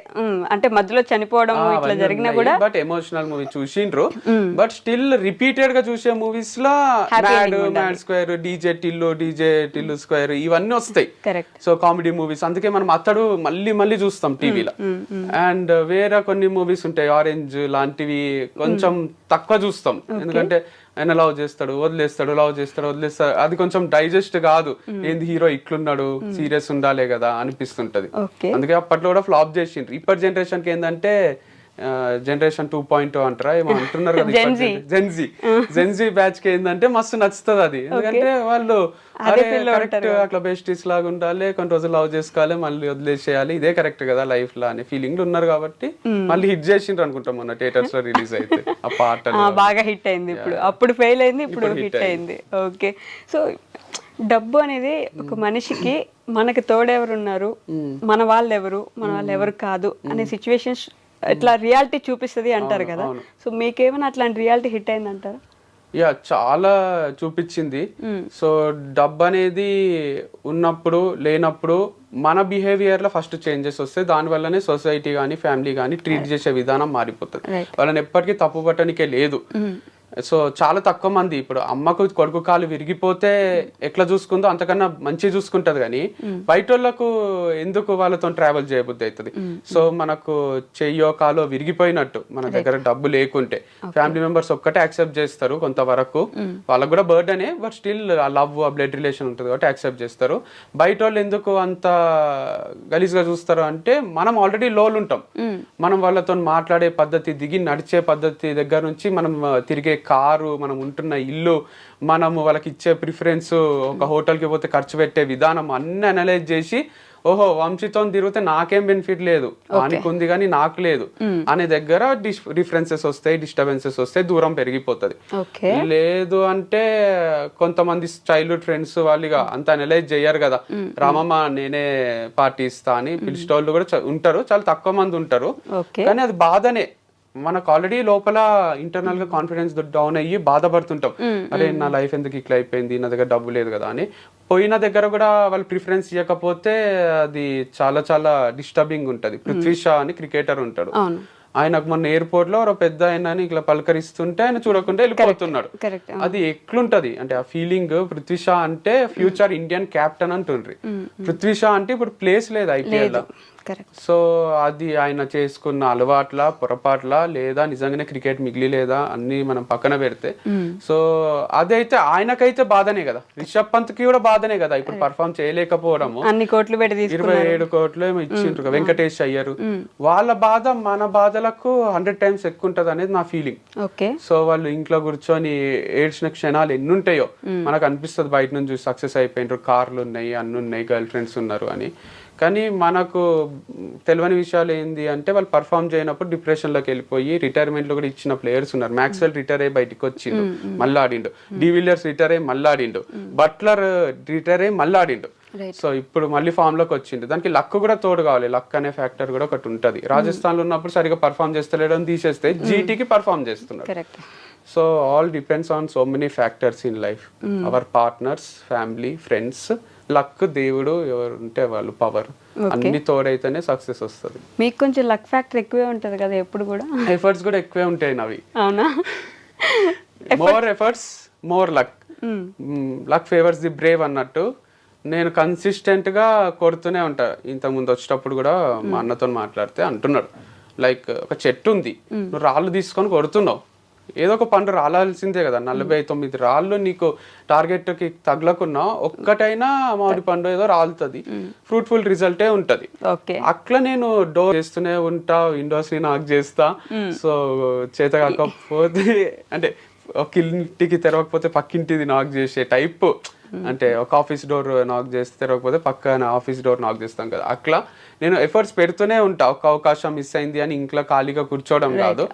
[SPEAKER 2] అంటే మధ్యలో చనిపోవడం ఇట్లా జరిగినా కూడా
[SPEAKER 3] బట్ ఎమోషనల్ మూవీ చూసిండ్రు బట్ స్టిల్ రిపీటెడ్ గా చూసే మూవీస్ లో mad square DJ Tillu square ఇవన్నీ వస్తాయి. సో కామెడీ మూవీస్, అందుకే మనం అతడు మళ్ళీ మళ్ళీ చూస్తాం టీవీలో. అండ్ వేరే కొన్ని మూవీస్ ఉంటాయి ఆరెంజ్ లాంటివి కొంచెం తక్కువ చూస్తాం, ఎందుకంటే ఆయన లవ్ చేస్తాడు వదిలేస్తాడు, అది కొంచెం డైజెస్ట్ కాదు. ఏంది హీరో ఇట్లున్నాడు, సీరియస్ ఉండాలే కదా అనిపిస్తుంటది. అందుకే అప్పట్లో కూడా ఫ్లాప్ చేసిండ్రు. ఇప్పటి జనరేషన్ కి ఏంటంటే జనరేషన్ 2.0 అంటారా ఏమో అంటున్నారు కదా, జెన్జీ బ్యాచ్ కి ఏంటంటే మస్తు నచ్చుతుంది అది. ఎందుకంటే వాళ్ళు కరెక్ట్ అట్లా బెస్టీస్ లాగా ఉండాలి, కొన్ని రోజులు లవ్ చేసుకోవాలి, మళ్ళీ వదిలేసేయాలి, ఇదే కరెక్ట్ కదా లైఫ్ లో అనే ఫీలింగ్ ఉన్నారు కాబట్టి మళ్ళీ హిట్ చేసిండ్రు అనుకుంటాం. మొన్న థియేటర్స్ లో రిలీజ్ అయితే ఆ పాట
[SPEAKER 2] బాగా హిట్ అయింది. ఇప్పుడు అప్పుడు ఫెయిల్ అయింది, ఇప్పుడు హిట్ అయింది. ఓకే, సో డబ్బు అనేది ఒక మనిషికి మనకి తోడెవరున్నారు, మన వాళ్ళు ఎవరు కాదు అనే సిచ్యువేషన్స్ ఇట్లా రియాలిటీ చూపిస్తుంది అంటారు కదా. సో మీకేమైనా అట్లాంటి రియాలిటీ హిట్ అయింది అంటారా?
[SPEAKER 3] యా, చాలా చూపించింది. సో డబ్బు అనేది ఉన్నప్పుడు లేనప్పుడు మన బిహేవియర్ లో ఫస్ట్ చేంజెస్ వస్తాయి. దాని వల్లనే సొసైటీ కానీ ఫ్యామిలీ కానీ ట్రీట్ చేసే విధానం మారిపోతుంది. వాళ్ళని ఎప్పటికీ తప్పు పట్టడానికే లేదు. సో చాలా తక్కువ మంది ఇప్పుడు అమ్మకు కొడుకు కాలు విరిగిపోతే ఎట్లా చూసుకుందో అంతకన్నా మంచి చూసుకుంటది, కానీ బయట వాళ్ళకు ఎందుకు వాళ్ళతో ట్రావెల్ చేయబుద్ధి అవుతుంది. సో మనకు చెయ్యో కాలో విరిగిపోయినట్టు మన దగ్గర డబ్బు లేకుంటే ఫ్యామిలీ మెంబర్స్ ఒక్కటే యాక్సెప్ట్ చేస్తారు కొంతవరకు, వాళ్ళకు కూడా బర్డనే, but still love blood relation ఉంటుంది కాబట్టి యాక్సెప్ట్ చేస్తారు. బయట వాళ్ళు ఎందుకు అంత గలీజ్ గా చూస్తారు అంటే మనం ఆల్రెడీ లోలు ఉంటాం. మనం వాళ్ళతో మాట్లాడే పద్ధతి, దిగి నడిచే పద్ధతి దగ్గర నుంచి మనం తిరిగే కారు, మనం ఉంటున్న ఇల్లు, మనము వాళ్ళకి ఇచ్చే ప్రిఫరెన్స్, ఒక హోటల్కి పోతే ఖర్చు పెట్టే విధానం అన్ని అనలైజ్ చేసి ఓహో వంశీతో తిరిగితే నాకేం బెనిఫిట్ లేదు, వానికి ఉంది కానీ నాకు లేదు అనే దగ్గర డిఫరెన్సెస్ వస్తాయి, డిస్టర్బెన్సెస్ వస్తాయి, దూరం పెరిగిపోతుంది. లేదు అంటే కొంతమంది చైల్డ్హుడ్ ఫ్రెండ్స్ వాళ్ళు అంత అనలైజ్ చెయ్యరు కదా, రామమ్మ నేనే పార్టీ ఇస్తా అని పిలిచేటోళ్ళు కూడా ఉంటారు, చాలా తక్కువ మంది ఉంటారు. కానీ అది బాధనే, మనకు ఆల్రెడీ లోపల ఇంటర్నల్ గా కాన్ఫిడెన్స్ డౌన్ అయ్యి బాధపడుతుంటాం, అరే నా లైఫ్ ఎందుకు ఇట్లా అయిపోయింది, నా దగ్గర డబ్బు లేదు కదా అని. పోయిన దగ్గర కూడా వాళ్ళు ప్రిఫరెన్స్ ఇవ్వకపోతే అది చాలా చాలా డిస్టర్బింగ్ ఉంటది. పృథ్వీ షా అని క్రికెటర్ ఉంటాడు, ఆయనకు మొన్న ఎయిర్పోర్ట్ లో ఒక పెద్ద ఆయన ఇట్లా పలకరిస్తుంటే ఆయన చూడకుండా వెళ్ళిపోతున్నాడు. అది ఎట్లుంటది అంటే ఆ ఫీలింగ్. పృథ్వీ షా అంటే ఫ్యూచర్ ఇండియన్ కెప్టెన్ అంటుండ్రి, పృథ్వీ షా అంటే ఇప్పుడు ప్లేస్ లేదు ఐపీఎల్ లో. సో అది ఆయన చేసుకున్న అలవాట్ల పొరపాట్ల లేదా నిజంగానే క్రికెట్ మిగిలి లేదా అన్ని మనం పక్కన పెడితే, సో అదైతే ఆయనకైతే బాధనే కదా, రిషబ్ పంత్ కి కూడా బాధనే కదా ఇప్పుడు పర్ఫామ్ చేయలేకపోవడము.
[SPEAKER 2] అన్ని కోట్లు పెట్టి
[SPEAKER 3] 27 కోట్లు ఏమో ఇచ్చిండ్రు వెంకటేష్ అయ్యారు. వాళ్ళ బాధ మన బాధలకు 100 times ఎక్కువ ఉంటది అనేది నా ఫీలింగ్. సో వాళ్ళు ఇంట్లో కూర్చొని ఏడ్చిన క్షణాలు ఎన్ని ఉంటాయో మనకు అనిపిస్తుంది బయట నుంచి, సక్సెస్ అయిపోయినారు, కార్లు ఉన్నాయి, అన్ని ఉన్నాయి, గర్ల్ ఫ్రెండ్స్ ఉన్నారు అని. కానీ మనకు తెలియని విషయాలు ఏంది అంటే వాళ్ళు పర్ఫామ్ చేయనప్పుడు డిప్రెషన్లోకి వెళ్ళిపోయి రిటైర్మెంట్లో కూడా ఇచ్చిన ప్లేయర్స్ ఉన్నారు. మ్యాక్స్వెల్ రిటైర్ అయ్యి బయటకు వచ్చిండు, మళ్ళీ ఆడిండు. డివిలియర్స్ రిటైర్ అయ్యి మళ్ళీ ఆడిండు. బట్లర్ రిటైర్ అయ్యి మళ్ళీ ఆడిండు. సో ఇప్పుడు మళ్ళీ ఫామ్ లోకి వచ్చిండు. దానికి లక్ కూడా తోడు కావాలి, లక్ అనే ఫ్యాక్టర్ కూడా ఒకటి ఉంటది. రాజస్థాన్ లో ఉన్నప్పుడు సరిగా పర్ఫామ్ చేస్తలేడు అని తీసేస్తే జీటీకి పర్ఫామ్ చేస్తున్నాడు. So all depends on so many factors in life, our partners, family, friends, luck, దేవుడు ఎవరు ఉంటే వాళ్ళు, పవర్, అన్ని తోడైతేనే సక్సెస్ వస్తుంది.
[SPEAKER 2] మీకు కొంచెం లక్ ఫ్యాక్టర్ ఎక్కువే ఉంటది కదా ఎప్పుడు కూడా.
[SPEAKER 3] ఎఫర్ట్స్ కూడా ఎక్కువే ఉంటాయి నవి.
[SPEAKER 2] అవునా?
[SPEAKER 3] More efforts more luck, luck favours the Brave అన్నట్టు నేను కన్సిస్టెంట్ గా కొడుతూనే ఉంటా. ఇంతకుముందు వచ్చేటప్పుడు కూడా మా అన్నతో మాట్లాడితే అంటున్నాడు, లైక్ ఒక చెట్టు ఉంది, నువ్వు రాళ్ళు తీసుకొని కొడుతున్నావు, ఏదో ఒక పండు రాలాల్సిందే కదా. 49 రాళ్ళు నీకు టార్గెట్ కి తగలకున్నా ఒక్కటైనా మామిడి పండు ఏదో రాలుతుంది, ఫ్రూట్ఫుల్ రిజల్టే ఉంటది. అట్లా నేను డోర్ చేస్తూనే ఉంటా, విండోస్ ని నాక్ చేస్తా. సో చేత కాకపోతే అంటే ఒక ఇంటికి తెరవకపోతే పక్కింటిది నాక్ చేసే టైప్, అంటే ఒక ఆఫీస్ డోర్ నాక్ చేస్తే తెరవకపోతే పక్కన ఆఫీస్ డోర్ నాక్ చేస్తాం కదా, అట్లా నేను ఎఫర్ట్స్ పెడుతూనే ఉంటా. ఒక అవకాశం మిస్ అయింది అని ఇంట్లో ఖాళీగా కూర్చోవడం కాదు,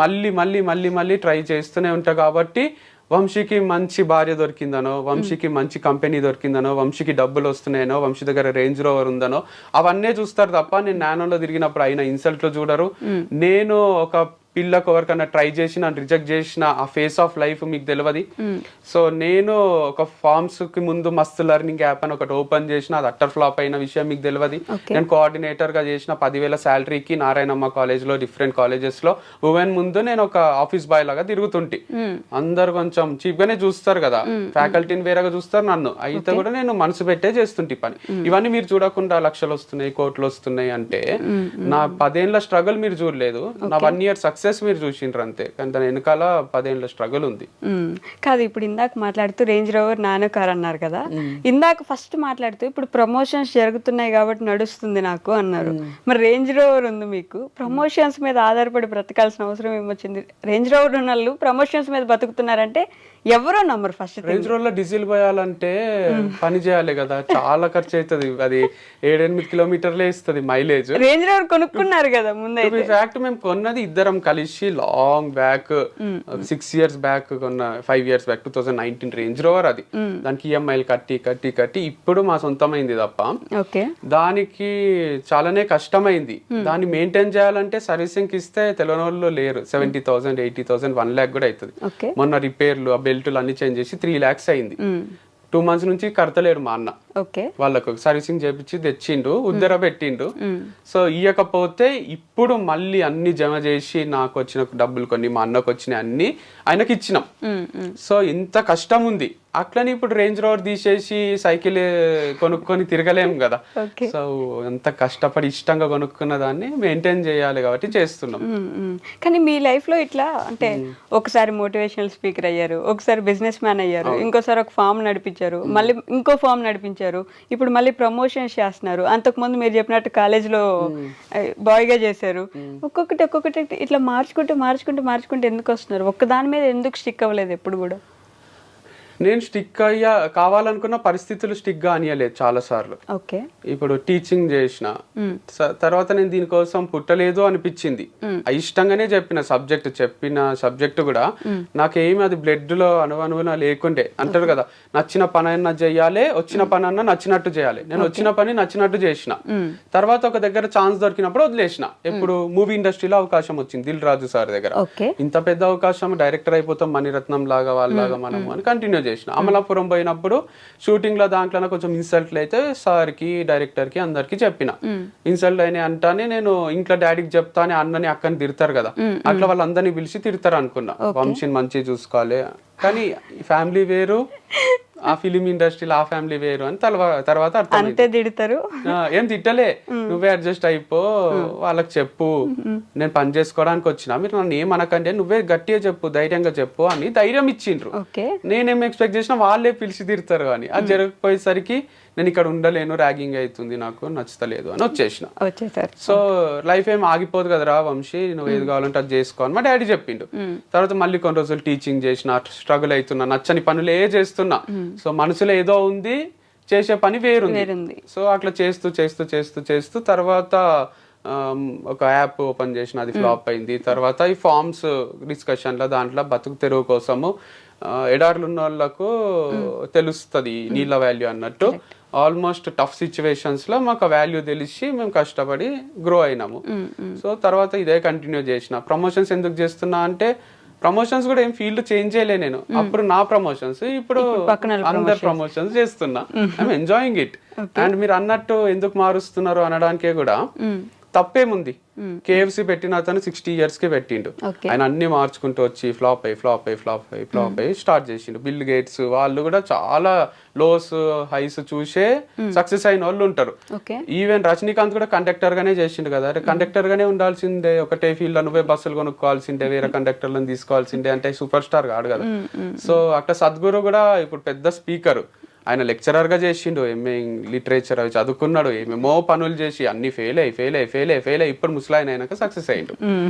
[SPEAKER 3] మళ్ళీ మళ్ళీ మళ్ళీ మళ్ళీ ట్రై చేస్తూనే ఉంటా. కాబట్టి వంశీకి మంచి భార్య దొరికిందనో, వంశీకి మంచి కంపెనీ దొరికిందనో, వంశీకి డబ్బులు వస్తున్నాయనో, వంశీ దగ్గర రేంజ్ రోవర్ ఉందనో అవన్నీ చూస్తారు తప్ప నేను నానోలో తిరిగినప్పుడు అయిన ఇన్సల్ట్ లో చూడరు. నేను ఒక పిల్లకు ఎవరికైనా ట్రై చేసి నన్ను రిజెక్ట్ చేసిన ఆ ఫేస్ ఆఫ్ లైఫ్ మీకు తెలియదు. సో నేను ఒక ఫార్మ్స్ కి ముందు మస్తు లెర్నింగ్ యాప్ అని ఒకటి ఓపెన్ చేసిన, అది అట్టర్ ఫ్లాప్ అయిన విషయం మీకు తెలియదు. నేను కోఆర్డినేటర్ గా చేసిన 10,000 శాలరీకి నారాయణమ్మ కాలేజ్ లో డిఫరెంట్ కాలేజెస్ లో ఉమెన్ ముందు నేను ఒక ఆఫీస్ బాయ్ లాగా తిరుగుతుంటి. అందరు కొంచెం చీప్ గానే చూస్తారు కదా, ఫ్యాకల్టీని వేరేగా చూస్తారు, నన్ను అయితే కూడా నేను మనసు పెట్టే చేస్తుంటే పని. ఇవన్నీ మీరు చూడకుండా లక్షలు వస్తున్నాయి, కోట్లు వస్తున్నాయి అంటే నా 10 ఏళ్ల స్ట్రగుల్ మీరు చూడలేదు, నా 1 year సక్సెస్ మీరు చూసిండ్రు అంతే. కానీ దాని వెనకాల 10 ఏళ్ల స్ట్రగుల్ ఉంది.
[SPEAKER 2] కాదు, ఇప్పుడు ఇందాక మాట్లాడుతూ రేంజ్ రోవర్ నానో కార్ అన్నారు కదా, ఇందాక ఫస్ట్ మాట్లాడుతూ ఇప్పుడు ప్రమోషన్స్ జరుగుతున్నాయి కాబట్టి నడుస్తుంది నాకు అన్నారు. మరి రేంజ్ రోవర్ ఉంది మీకు, ప్రమోషన్స్ మీద ఆధారపడి బ్రతకాల్సిన అవసరం ఏమొచ్చింది? రేంజ్ రోవర్ ఉన్న వాళ్ళు ప్రమోషన్స్ మీద బతుకుతున్నారంటే ఎవరో నమ్మరు. ఫస్ట్
[SPEAKER 3] రేంజ్ రోవర్ లో డీజిల్ పోయాలంటే పని చేయాలి కదా, చాలా ఖర్చు అవుతుంది. అది 7-8 కిలోమీటర్లే ఇస్తుంది మైలేజ్.
[SPEAKER 2] రేంజ్ రోవర్ కొనుక్కున్నారు కదా ముందే.
[SPEAKER 3] ఫ్యాక్ట్ మేము కొన్నది ఇద్దరం కలిసి లాంగ్ బ్యాక్ 6 years బ్యాక్ కొన్న, 5 years బ్యాక్ 2019 రేంజ్ రోవర్. అది దానికి ఈఎంఐలు కట్టి కట్టి కట్టి ఇప్పుడు మా సొంతమైంది తప్ప దానికి చాలానే కష్టమైంది. దాన్ని మెయింటైన్ చేయాలంటే సర్వీసింగ్ ఇస్తే తెలియని వాళ్ళు లేరు. 70,000 80,000 1 lakh కూడా అవుతుంది. మొన్న రిపేర్లు బెల్టులు అన్ని చేంజ్ చేసి 3 lakhs అయింది. 2 months నుంచి కడతలేడు మా అన్న. వాళ్ళకు సర్వీసింగ్ చేపించి తెచ్చిండు, ఉద్దర పెట్టిండు. సో ఇయ్యకపోతే ఇప్పుడు మళ్ళీ అన్ని జమ చేసి నాకు వచ్చిన డబ్బులు కొన్ని, మా అన్నకు వచ్చినాయి అన్ని ఆయనకి ఇచ్చినాం. సో ఇంత కష్టం ఉంది. అట్లని ఇప్పుడు రేంజ్ రోవర్ తీసేసి సైకిల్ కొనుక్కొని తిరగలేము కదా. సో ఎంత కష్టపడి ఇష్టంగా కొనుక్కున్న దాన్ని మెయింటైన్ చేయాలి కాబట్టి చేస్తున్నాం.
[SPEAKER 2] కానీ మీ లైఫ్ లో ఇట్లా అంటే ఒకసారి మోటివేషనల్ స్పీకర్ అయ్యారు, ఒకసారి బిజినెస్ మ్యాన్ అయ్యారు, ఇంకోసారి ఒక ఫామ్ నడిపించారు, మళ్ళీ ఇంకో ఫామ్ నడిపించారు, ఇప్పుడు మళ్ళీ ప్రమోషన్స్ చేస్తున్నారు. అంతకుముందు మీరు చెప్పినట్టు కాలేజ్లో బాయ్ గా చేశారు. ఒక్కొక్కటి ఇట్లా మార్చుకుంటే ఎందుకు వస్తున్నారు? ఒక్క దాని మీద ఎందుకు స్టిక్ అవ్వలేదు ఎప్పుడు కూడా?
[SPEAKER 3] నేను స్టిక్ అయ్యా కావాలనుకున్న పరిస్థితులు స్టిక్ గా అనియలేదు చాలా సార్లు. ఇప్పుడు టీచింగ్ చేసిన తర్వాత నేను దీనికోసం పుట్టలేదు అనిపించింది. ఇష్టంగానే చెప్పిన సబ్జెక్ట్ కూడా నాకేమి అది బ్లడ్ లో అనువనువున లేకుండే. అంటారు కదా, నచ్చిన పని అన్నా చెయ్యాలి, వచ్చిన పని అన్నా నచ్చినట్టు చేయాలి. నేను వచ్చిన పని నచ్చినట్టు చేసిన. తర్వాత ఒక దగ్గర ఛాన్స్ దొరికినప్పుడు వదిలేసిన. ఎప్పుడు మూవీ ఇండస్ట్రీలో అవకాశం వచ్చింది దిల్ రాజు సార్ దగ్గర. ఇంత పెద్ద అవకాశం, డైరెక్టర్ అయిపోతాం మణిరత్నం లాగా వాళ్ళలాగా మనము అని కంటిన్యూ చేసిన. అమలాపురం పోయినప్పుడు షూటింగ్ లో దాంట్లో కొంచెం ఇన్సల్ట్లు అయితే సార్ కి, డైరెక్టర్ కి, అందరికి చెప్పిన. ఇన్సల్ట్ అయినా అంటానే నేను ఇంట్లో డాడీకి చెప్తా అని అన్నని అక్కని తిడతారు కదా, అట్లా వాళ్ళందరినీ పిలిచి తిడతారు అనుకున్నా. వంశీని మంచిగా చూసుకోవాలి, కానీ ఫ్యామిలీ వేరు, ఆ ఫిలిం ఇండస్ట్రీలో ఆ ఫ్యామిలీ వేరు అని తర్వాత
[SPEAKER 2] అంతే తిడతారు.
[SPEAKER 3] ఏం తిట్టలే, నువ్వే అడ్జస్ట్ అయిపో, వాళ్ళకి చెప్పు నేను పని చేసుకోవడానికి వచ్చిన, మీరు నన్ను ఏమనకండి, నువ్వే గట్టిగా చెప్పు, ధైర్యంగా చెప్పు అని ధైర్యం ఇచ్చిండ్రు. నేనేం ఎక్స్పెక్ట్ చేసినా వాళ్ళే పిలిచి తిడతారు అని. అది జరగకపోయేసరికి నేను ఇక్కడ ఉండలేను, ర్యాగింగ్ అవుతుంది, నాకు నచ్చలేదు అని వచ్చేసిన. సో లైఫ్ ఏం ఆగిపోదు కదరా వంశీ, నువ్వు ఏది కావాలంటే అది చేసుకో అని మా డాడీ చెప్పిండు. తర్వాత మళ్ళీ కొన్ని రోజులు టీచింగ్ చేసిన, స్ట్రగుల్ అవుతున్నా, నచ్చని పనులే చేస్తున్నా. సో మనసులో ఏదో ఉంది, చేసే పని వేరుంది. సో అట్లా చేస్తూ తర్వాత ఒక యాప్ ఓపెన్ చేసిన, అది ఫ్లాప్ అయింది. తర్వాత ఈ ఫార్మ్స్ డిస్కషన్లో దాంట్లో బతుకు తెరువు కోసము ఎడార్లు ఉన్న వాళ్ళకు తెలుస్తుంది నీళ్ళ వాల్యూ అన్నట్టు. ఆల్మోస్ట్ టఫ్ సిచ్యువేషన్స్ లో మాకు వాల్యూ తెలిసి మేము కష్టపడి గ్రో అయినాము. సో తర్వాత ఇదే కంటిన్యూ చేసిన. ప్రమోషన్స్ ఎందుకు చేస్తున్నా అంటే, ప్రమోషన్స్ కూడా ఏం ఫీల్డ్ చేంజ్ చేయలే నేను. అప్పుడు నా ప్రమోషన్స్, ఇప్పుడు అందరు ప్రమోషన్స్ చేస్తున్నా. I'm enjoying it. అండ్ మీరు అన్నట్టు ఎందుకు మారుస్తున్నారు అనడానికే కూడా తప్పేముంది. KFC పెట్టిన అతను 60 years కి పెట్టిండు. ఆయన అన్ని మార్చుకుంటూ వచ్చి ఫ్లాప్ అయ్యి స్టార్ట్ చేసిండు. బిల్ గేట్స్ వాళ్ళు కూడా చాలా లోస్ హైస్ చూసే సక్సెస్ అయిన వాళ్ళు ఉంటారు. ఈవెన్ రజనీకాంత్ కూడా కండక్టర్ గానే చేసిండు కదా. కండక్టర్ గానే ఉండాల్సిందే, ఒకటే ఫీల్డ్ నువ్వే బస్సులు కొనుక్కోవాల్సిందే, వేరే కండక్టర్లను తీసుకోవాల్సిందే అంటే సూపర్ స్టార్ కాడు కదా. సో అట్లా సద్గురు కూడా ఇప్పుడు పెద్ద స్పీకర్, ఆయన లెక్చరర్ గా చేసిండు, ఎంఏ లిటరేచర్ అవి చదువుకున్నాడు, ఏమేమో పనులు చేసి అన్ని ఫెయిల్ అయ్యి ఇప్పుడు ముసలాయన అయినాక సక్సెస్ అయ్యిండు.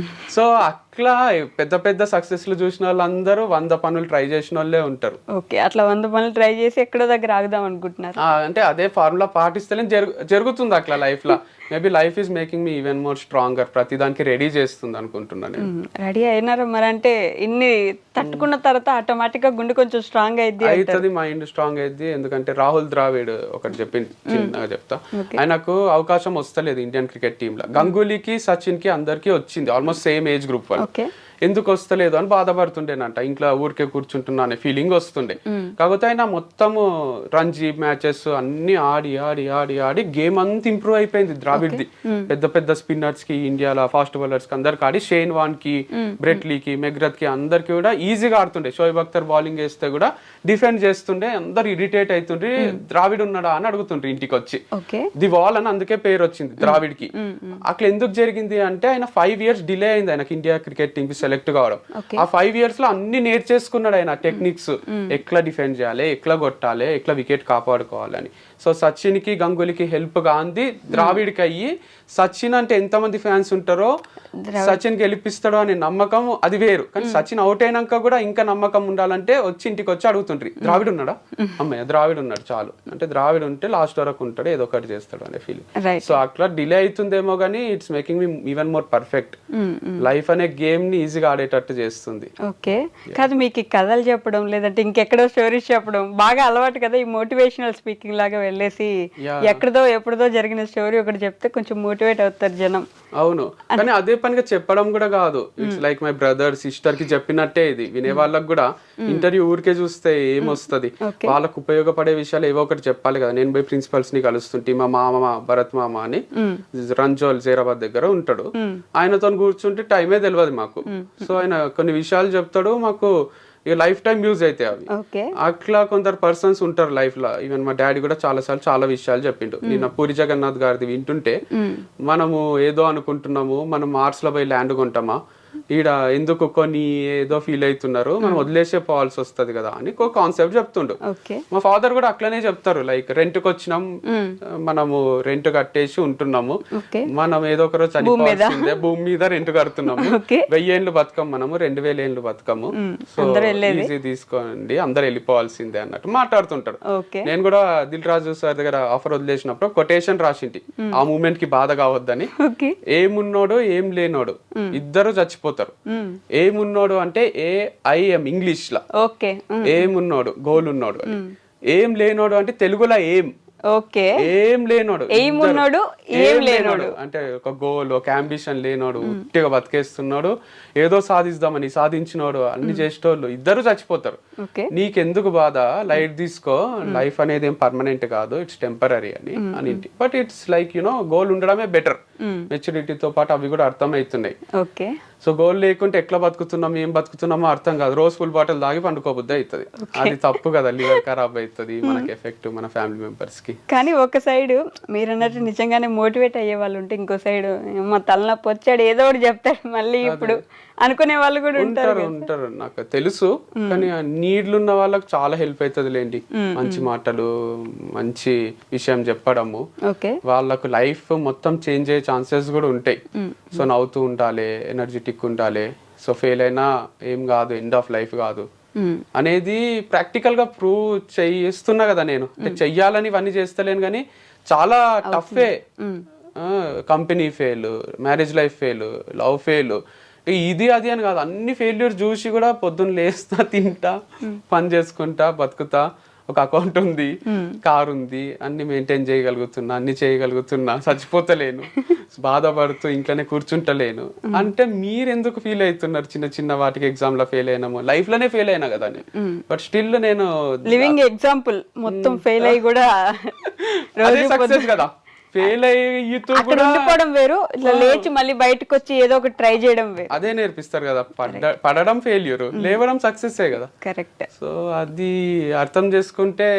[SPEAKER 3] సో అట్లా పెద్ద సక్సెస్లు చూసిన వాళ్ళందరూ 100 పనులు ట్రై చేసిన వాళ్ళే ఉంటారు.
[SPEAKER 2] అట్లా 100 పనులు ట్రై చేసి ఎక్కడో దగ్గర ఆగుదాం అనుకుంటున్నారు.
[SPEAKER 3] అంటే అదే ఫార్ములా పాటిస్తేనే జరుగుతుంది అట్లా లైఫ్ లో. Maybe life is making me even more stronger. ప్రతి దానికి రెడీ చేస్తుంది అనుకుంటున్నాను.
[SPEAKER 2] రెడీ అయినారా మరి? అంటే ఇన్ని తట్టుకున్న తర్వాత ఆటోమేటిక్ గా గుండె కొంచెం స్ట్రాంగ్
[SPEAKER 3] అవుతుంది, మైండ్ స్ట్రాంగ్ అయింది. ఎందుకంటే రాహుల్ ద్రావిడ్ ఒకటి చిన్నగా చెప్తా, ఆయనకు అవకాశం వస్తలేదు ఇండియన్ క్రికెట్ టీమ్ లో. గంగూలీకి, సచిన్ కి అందరికి వచ్చింది, ఆల్మోస్ట్ సేమ్ ఏజ్ గ్రూప్ వాళ్ళు.
[SPEAKER 2] ఓకే.
[SPEAKER 3] ఎందుకు వస్తలేదు అని బాధపడుతుండేనంట. ఇంట్లో ఊరికే కూర్చుంటున్నా అనే ఫీలింగ్ వస్తుండే. కాకపోతే ఆయన మొత్తము రంజీ మ్యాచెస్ అన్ని ఆడి ఆడి ఆడి ఆడి గేమ్ అంతా ఇంప్రూవ్ అయిపోయింది ద్రావిడ్ది. పెద్ద పెద్ద స్పిన్నర్స్ కి, ఇండియాలో ఫాస్ట్ బౌలర్స్ కి అందరికి ఆడి, షేన్ వాన్ కి, బ్రెట్లీకి, మెగ్రత్ కి అందరికి కూడా ఈజీగా ఆడుతుండే. షోయబ్ అఖ్తర్ బౌలింగ్ వేస్తే కూడా డిఫెండ్ చేస్తుండే. అందరు ఇరిటేట్ అవుతుండ్రి, ద్రావిడ్ ఉన్నాడా అని అడుగుతుండ్రి ఇంటికి వచ్చి. ది వాల్ అని అందుకే పేరు వచ్చింది ద్రావిడ్ కి. అట్లా ఎందుకు జరిగింది అంటే ఆయన 5 years డిలే అయింది ఆయనకి ఇండియా క్రికెట్ టీమ్ కి సెలెక్ట్ కావడం. ఆ 5 years లో అన్ని నేర్చేసుకున్నాడు ఆయన టెక్నిక్స్, ఎట్లా డిఫెండ్ చేయాలి, ఎట్లా కొట్టాలి, ఎట్లా వికెట్ కాపాడుకోవాలని. సో సచిన్ కి, గంగూలీకి హెల్ప్ గాంధీ ద్రావిడ్కి అయ్యి, సచిన్ అంటే ఎంతమంది ఫ్యాన్స్ ఉంటారో, సచిన్ గెలిపిస్తాడో అనే నమ్మకం అది వేరు. కానీ సచిన్ అవుట్ అయినాక కూడా ఇంకా నమ్మకం ఉండాలంటే వచ్చి ఇంటికి వచ్చి అడుగుతుండ్రి, ద్రావిడ్ ఉన్నాడా, అమ్మయ్య ద్రావిడ్ ఉన్నాడు చాలు, అంటే ద్రావిడ్ ఉంటే లాస్ట్ వరకు ఉంటాడు, ఏదో ఒకటి చేస్తాడు అనే ఫీలింగ్. సో అట్లా డిలే అవుతుందేమో కానీ it's making me even more perfect. Life అనే గేమ్ ని ఈజీగా ఆడేటట్టు చేస్తుంది.
[SPEAKER 2] ఓకే. కాదు, మీకు కథలు చెప్పడం లేదంటే ఇంకెక్కడో స్టోరీస్ చెప్పడం బాగా అలవాటు కదా, ఈ మోటివేషనల్ స్పీకింగ్ లాగా వెళ్ళేసి ఎక్కడదో ఎప్పుడుదో జరిగిన స్టోరీ ఒకటి చెప్తే కొంచెం మోటివేట్ అవుతారు జనం.
[SPEAKER 3] అవును, కానీ అదే పనిగా చెప్పడం కూడా కాదు. It's like my brother sister కి చెప్పినట్టే ఇది. వినే వాళ్ళకి కూడా ఇంటర్వ్యూ ఊరికే చూస్తే ఏమొస్తుంది, వాళ్ళకు ఉపయోగపడే విషయాలు ఏవో ఒకటి చెప్పాలి కదా. నేను పోయి ప్రిన్సిపల్స్ ని కలుస్తుంటే మా మామ భరత్ మామ అని రంజోల్ జైరాబాద్ దగ్గర ఉంటాడు, ఆయనతో కూర్చుంటే టైమే తెలియదు మాకు. సో ఆయన కొన్ని విషయాలు చెప్తాడు, మాకు లైఫ్ టైం యూజ్ అయితే అవి. అట్లా కొందరు పర్సన్స్ ఉంటారు లైఫ్ లో. ఈవెన్ మా డాడీ కూడా చాలా విషయాలు చెప్పిండు. నిన్న పూరి జగన్నాథ్ గారిది వింటుంటే, మనము ఏదో అనుకుంటున్నాము, మనం మార్స్ లో పోయి ల్యాండ్ కొంటామా, ఈడ ఎందుకు కొన్ని ఏదో ఫీల్ అవుతున్నారు, మనం వదిలేసే పోవాల్సి వస్తుంది కదా అని ఒక కాన్సెప్ట్ చెప్తుండు. మా ఫాదర్ కూడా అట్లనే చెప్తారు, లైక్ రెంట్ కి వచ్చినాం, మనము రెంట్ కట్టేసి ఉంటున్నాము, మనం ఏదో ఒక రోజు చనిపోవాల్సిందే, భూమి మీద రెంట్ కడుతున్నాము, 1000 ఏళ్ళు బతకం, మనము 2000 ఏళ్ళు బతకము, సో ఈజీ తీసుకోండి, అందరు వెళ్ళిపోవాల్సిందే అన్నట్టు మాట్లాడుతుంటాడు. నేను కూడా దిల్ రాజు సార్ దగ్గర ఆఫర్ వదిలేసినప్పుడు కొటేషన్ రాసింటి, ఆ మూమెంట్ కి బాధ కావద్దని. ఏమున్నోడు ఏం లేనోడు ఇద్దరు చచ్చిపోతారు. ఏమున్నోడు అంటే AIM ఇంగ్లీష్ లా, ఏమున్నోడు గోల్ ఉన్నోడు, ఏం లేనోడు అంటే తెలుగులో ఏం లేనోడు, అంటే ఒక గోల్, ఒక అంబిషన్ లేనోడు, ఉట్టిగా బతికేస్తున్నాడు, ఏదో సాధిద్దామని సాధించినోడు, అన్ని చేసేటోళ్ళు ఇద్దరు చచ్చిపోతారు. నీకెందుకు బాధ, లైట్ తీసుకో, లైఫ్ అనేది ఏం పర్మనెంట్ కాదు, ఇట్స్ టెంపరీ అని. బట్ ఇట్స్ లైక్ గోల్ ఉండడమే బెటర్. మెచ్యూరిటీతో పాటు అవి కూడా అర్థమవుతున్నాయి. సో గోల్ లేకుంటే ఎట్లా బతుకుతున్నాం, ఏం బతుకుతున్నామో అర్థం కాదు. రోజు ఫుల్ బాటిల్ తాగి పండుకోబుద్ది అవుతుంది, అది తప్పు కదా, లివర్ ఖరాబ్ అవుతుంది, మనకి ఎఫెక్ట్ మన ఫ్యామిలీ మెంబర్స్ కి.
[SPEAKER 2] కానీ ఒక సైడ్ మీరు అన్నట్టు నిజంగానే మోటివేట్ అయ్యే వాళ్ళు ఉంటే, ఇంకో సైడ్ మా తలనొప్పి వచ్చాడు ఏదో ఒకటి చెప్తాడు మళ్ళీ ఇప్పుడు అనుకునే వాళ్ళు కూడా
[SPEAKER 3] ఉంటారు. నాకు తెలుసు, కానీ నీడ్లున్న వాళ్ళకి చాలా హెల్ప్ అవుతుంది లేండి, మంచి మాటలు, మంచి విషయం చెప్పడము. వాళ్ళకు లైఫ్ మొత్తం చేంజ్ అయ్యే ఛాన్సెస్ కూడా ఉంటాయి. సో నవ్వుతూ ఉండాలి, ఎనర్జెటిక్ ఉండాలి. సో ఫెయిల్ అయినా ఏం కాదు, ఎండ్ ఆఫ్ లైఫ్ కాదు అనేది ప్రాక్టికల్ గా ప్రూవ్ చేస్తున్నా కదా నేను. చెయ్యాలని ఇవన్నీ చేస్తలేను, కానీ చాలా టఫే. Company fail, marriage life fail, love fail, ఇది అది అని కాదు, అన్ని ఫెయిల్యూర్ చూసి కూడా పొద్దున్న లేస్తా, తింటా, పని చేసుకుంటా, బతుకుతా, ఒక అకౌంట్ ఉంది, కార్ ఉంది, అన్ని మెయింటైన్ చేయగలుగుతున్నా, అన్ని చేయగలుగుతున్నా, చచ్చిపోతలేను, బాధపడుతూ ఇంట్లోనే కూర్చుంటలేను అంటే మీరు ఎందుకు ఫీల్ అవుతున్నారు? చిన్న చిన్న వాటికి ఎగ్జామ్ లో ఫెయిల్ అయినాము, లైఫ్ లోనే ఫెయిల్ అయినా కదా, బట్ స్టిల్ నేను
[SPEAKER 2] లివింగ్ ఎగ్జాంపుల్, మొత్తం ఫెయిల్ అయ్యి కూడా
[SPEAKER 3] సక్సెస్ కదా. ఫెయిల్ అయ్యితో కూడా
[SPEAKER 2] ఉండిపోవడం వేరు, ఇట్లా లేచి మళ్ళీ బయటకు వచ్చి ఏదో ఒకటి ట్రై చేయడం వేరు.
[SPEAKER 3] అదే నేర్పిస్తారు కదా, పడడం ఫెయిల్యూర్, లేవడం సక్సెస్ కదా.
[SPEAKER 2] కరెక్ట్.
[SPEAKER 3] సో అది అర్థం చేసుకుంటే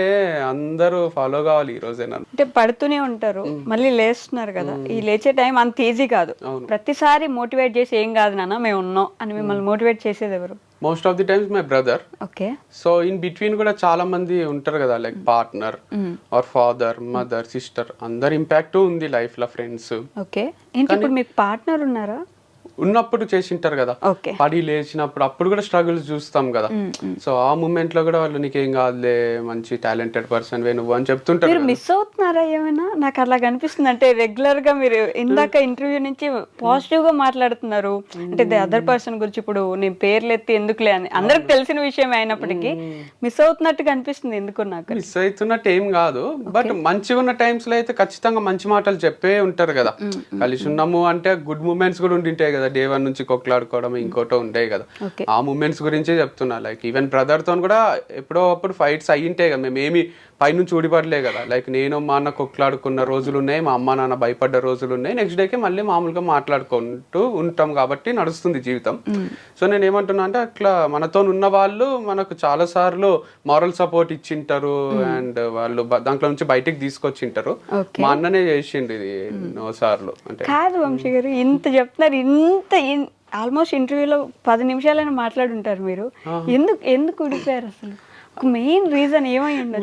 [SPEAKER 3] అందరూ ఫాలో కావాలి ఈ రోజేనా.
[SPEAKER 2] అంటే పడుతూనే ఉంటారు, మళ్ళీ లేస్తున్నారు కదా, ఈ లేచే టైం అంత ఈజీ కాదు. ప్రతిసారి మోటివేట్ చేసి ఏం కాదు నాన్న మేము ఉన్నాం అని మిమ్మల్ని మోటివేట్ చేసేది ఎవరు?
[SPEAKER 3] Most of the times my brother.
[SPEAKER 2] Okay.
[SPEAKER 3] So in between కూడా చాలా మంది ఉంటారు కదా, like partner or father, mother, sister, అందరు ఇంపాక్ట్ ఉంది లైఫ్ లో, ఫ్రెండ్స్.
[SPEAKER 2] ఓకే. ఏంటి ఇప్పుడు మీకు పార్ట్నర్ ఉన్నారా?
[SPEAKER 3] ఉన్నప్పుడు చేసింటారు కదా, పడి లేచినప్పుడు అప్పుడు కూడా స్ట్రగుల్స్ చూస్తాం కదా. సో ఆ మూమెంట్ లో కూడా వాళ్ళు నీకేం కాదులే, మంచి టాలెంటెడ్ పర్సన్ వే నువ్వు అని చెప్తుంటారు.
[SPEAKER 2] మీరు మిస్ అవుతున్నారా ఏమైనా? నాకు అలా కనిపిస్తుంది. అంటే రెగ్యులర్ గా మీరు ఇందాక ఇంటర్వ్యూ నుంచి పాజిటివ్ గా మాట్లాడుతున్నారు, అంటే అదర్ పర్సన్ గురించి. ఇప్పుడు నేను పేర్లు ఎత్తి ఎందుకులే అని అందరికి తెలిసిన విషయం అయినప్పటికీ మిస్ అవుతున్నట్టుగా అనిపిస్తుంది. ఎందుకు? నాకు
[SPEAKER 3] మిస్ అవుతున్నట్టు ఏం కాదు, బట్ మంచిగా ఉన్న టైమ్స్ లో అయితే ఖచ్చితంగా మంచి మాటలు చెప్పే ఉంటారు కదా. కలిసి ఉన్నాము అంటే గుడ్ మూమెంట్స్ కూడా ఉండింటాయి కదా, డే 1 నుంచి కొట్లాడుకోవడం ఇంకోటో ఉండే కదా,
[SPEAKER 2] Okay.
[SPEAKER 3] ఆ మూమెంట్స్ గురించే చెప్తున్నా. లైక్ ఈవెన్ బ్రదర్ తో కూడా ఎప్పుడో అప్పుడు ఫైట్స్ అయ్యింటాయి కదా, మేము ఏమి పైనుంచి ఊడిపడలే కదా. లైక్ నేను మా అన్న కొట్లాడుకున్న రోజులు ఉన్నాయి, మా అమ్మ నాన్న భయపడ్డ రోజులు ఉన్నాయి, నెక్స్ట్ డేకి మళ్ళీ మామూలుగా మాట్లాడుకుంటూ ఉంటాం కాబట్టి నడుస్తుంది జీవితం. సో నేను ఏమంటున్నా అంటే అట్లా మనతో ఉన్న వాళ్ళు మనకు చాలా సార్లు మారల్ సపోర్ట్ ఇచ్చింటారు అండ్ వాళ్ళు దాంట్లో నుంచి బయటికి తీసుకొచ్చింటారు.
[SPEAKER 2] Okay.
[SPEAKER 3] మా అన్ననే చేసిండు ఇది ఎన్నో సార్లు. అంటే
[SPEAKER 2] కాదు వంశీ గారు, ఇంత చెప్తున్నారు, ఆల్మోస్ట్ ఇంటర్వ్యూలో 10 నిమిషాలైనా మాట్లాడుంటారు మీరు. ఎందుకు ఊడిపోయారు అసలు? మెయిన్ రీజన్ ఏమై ఉండదు?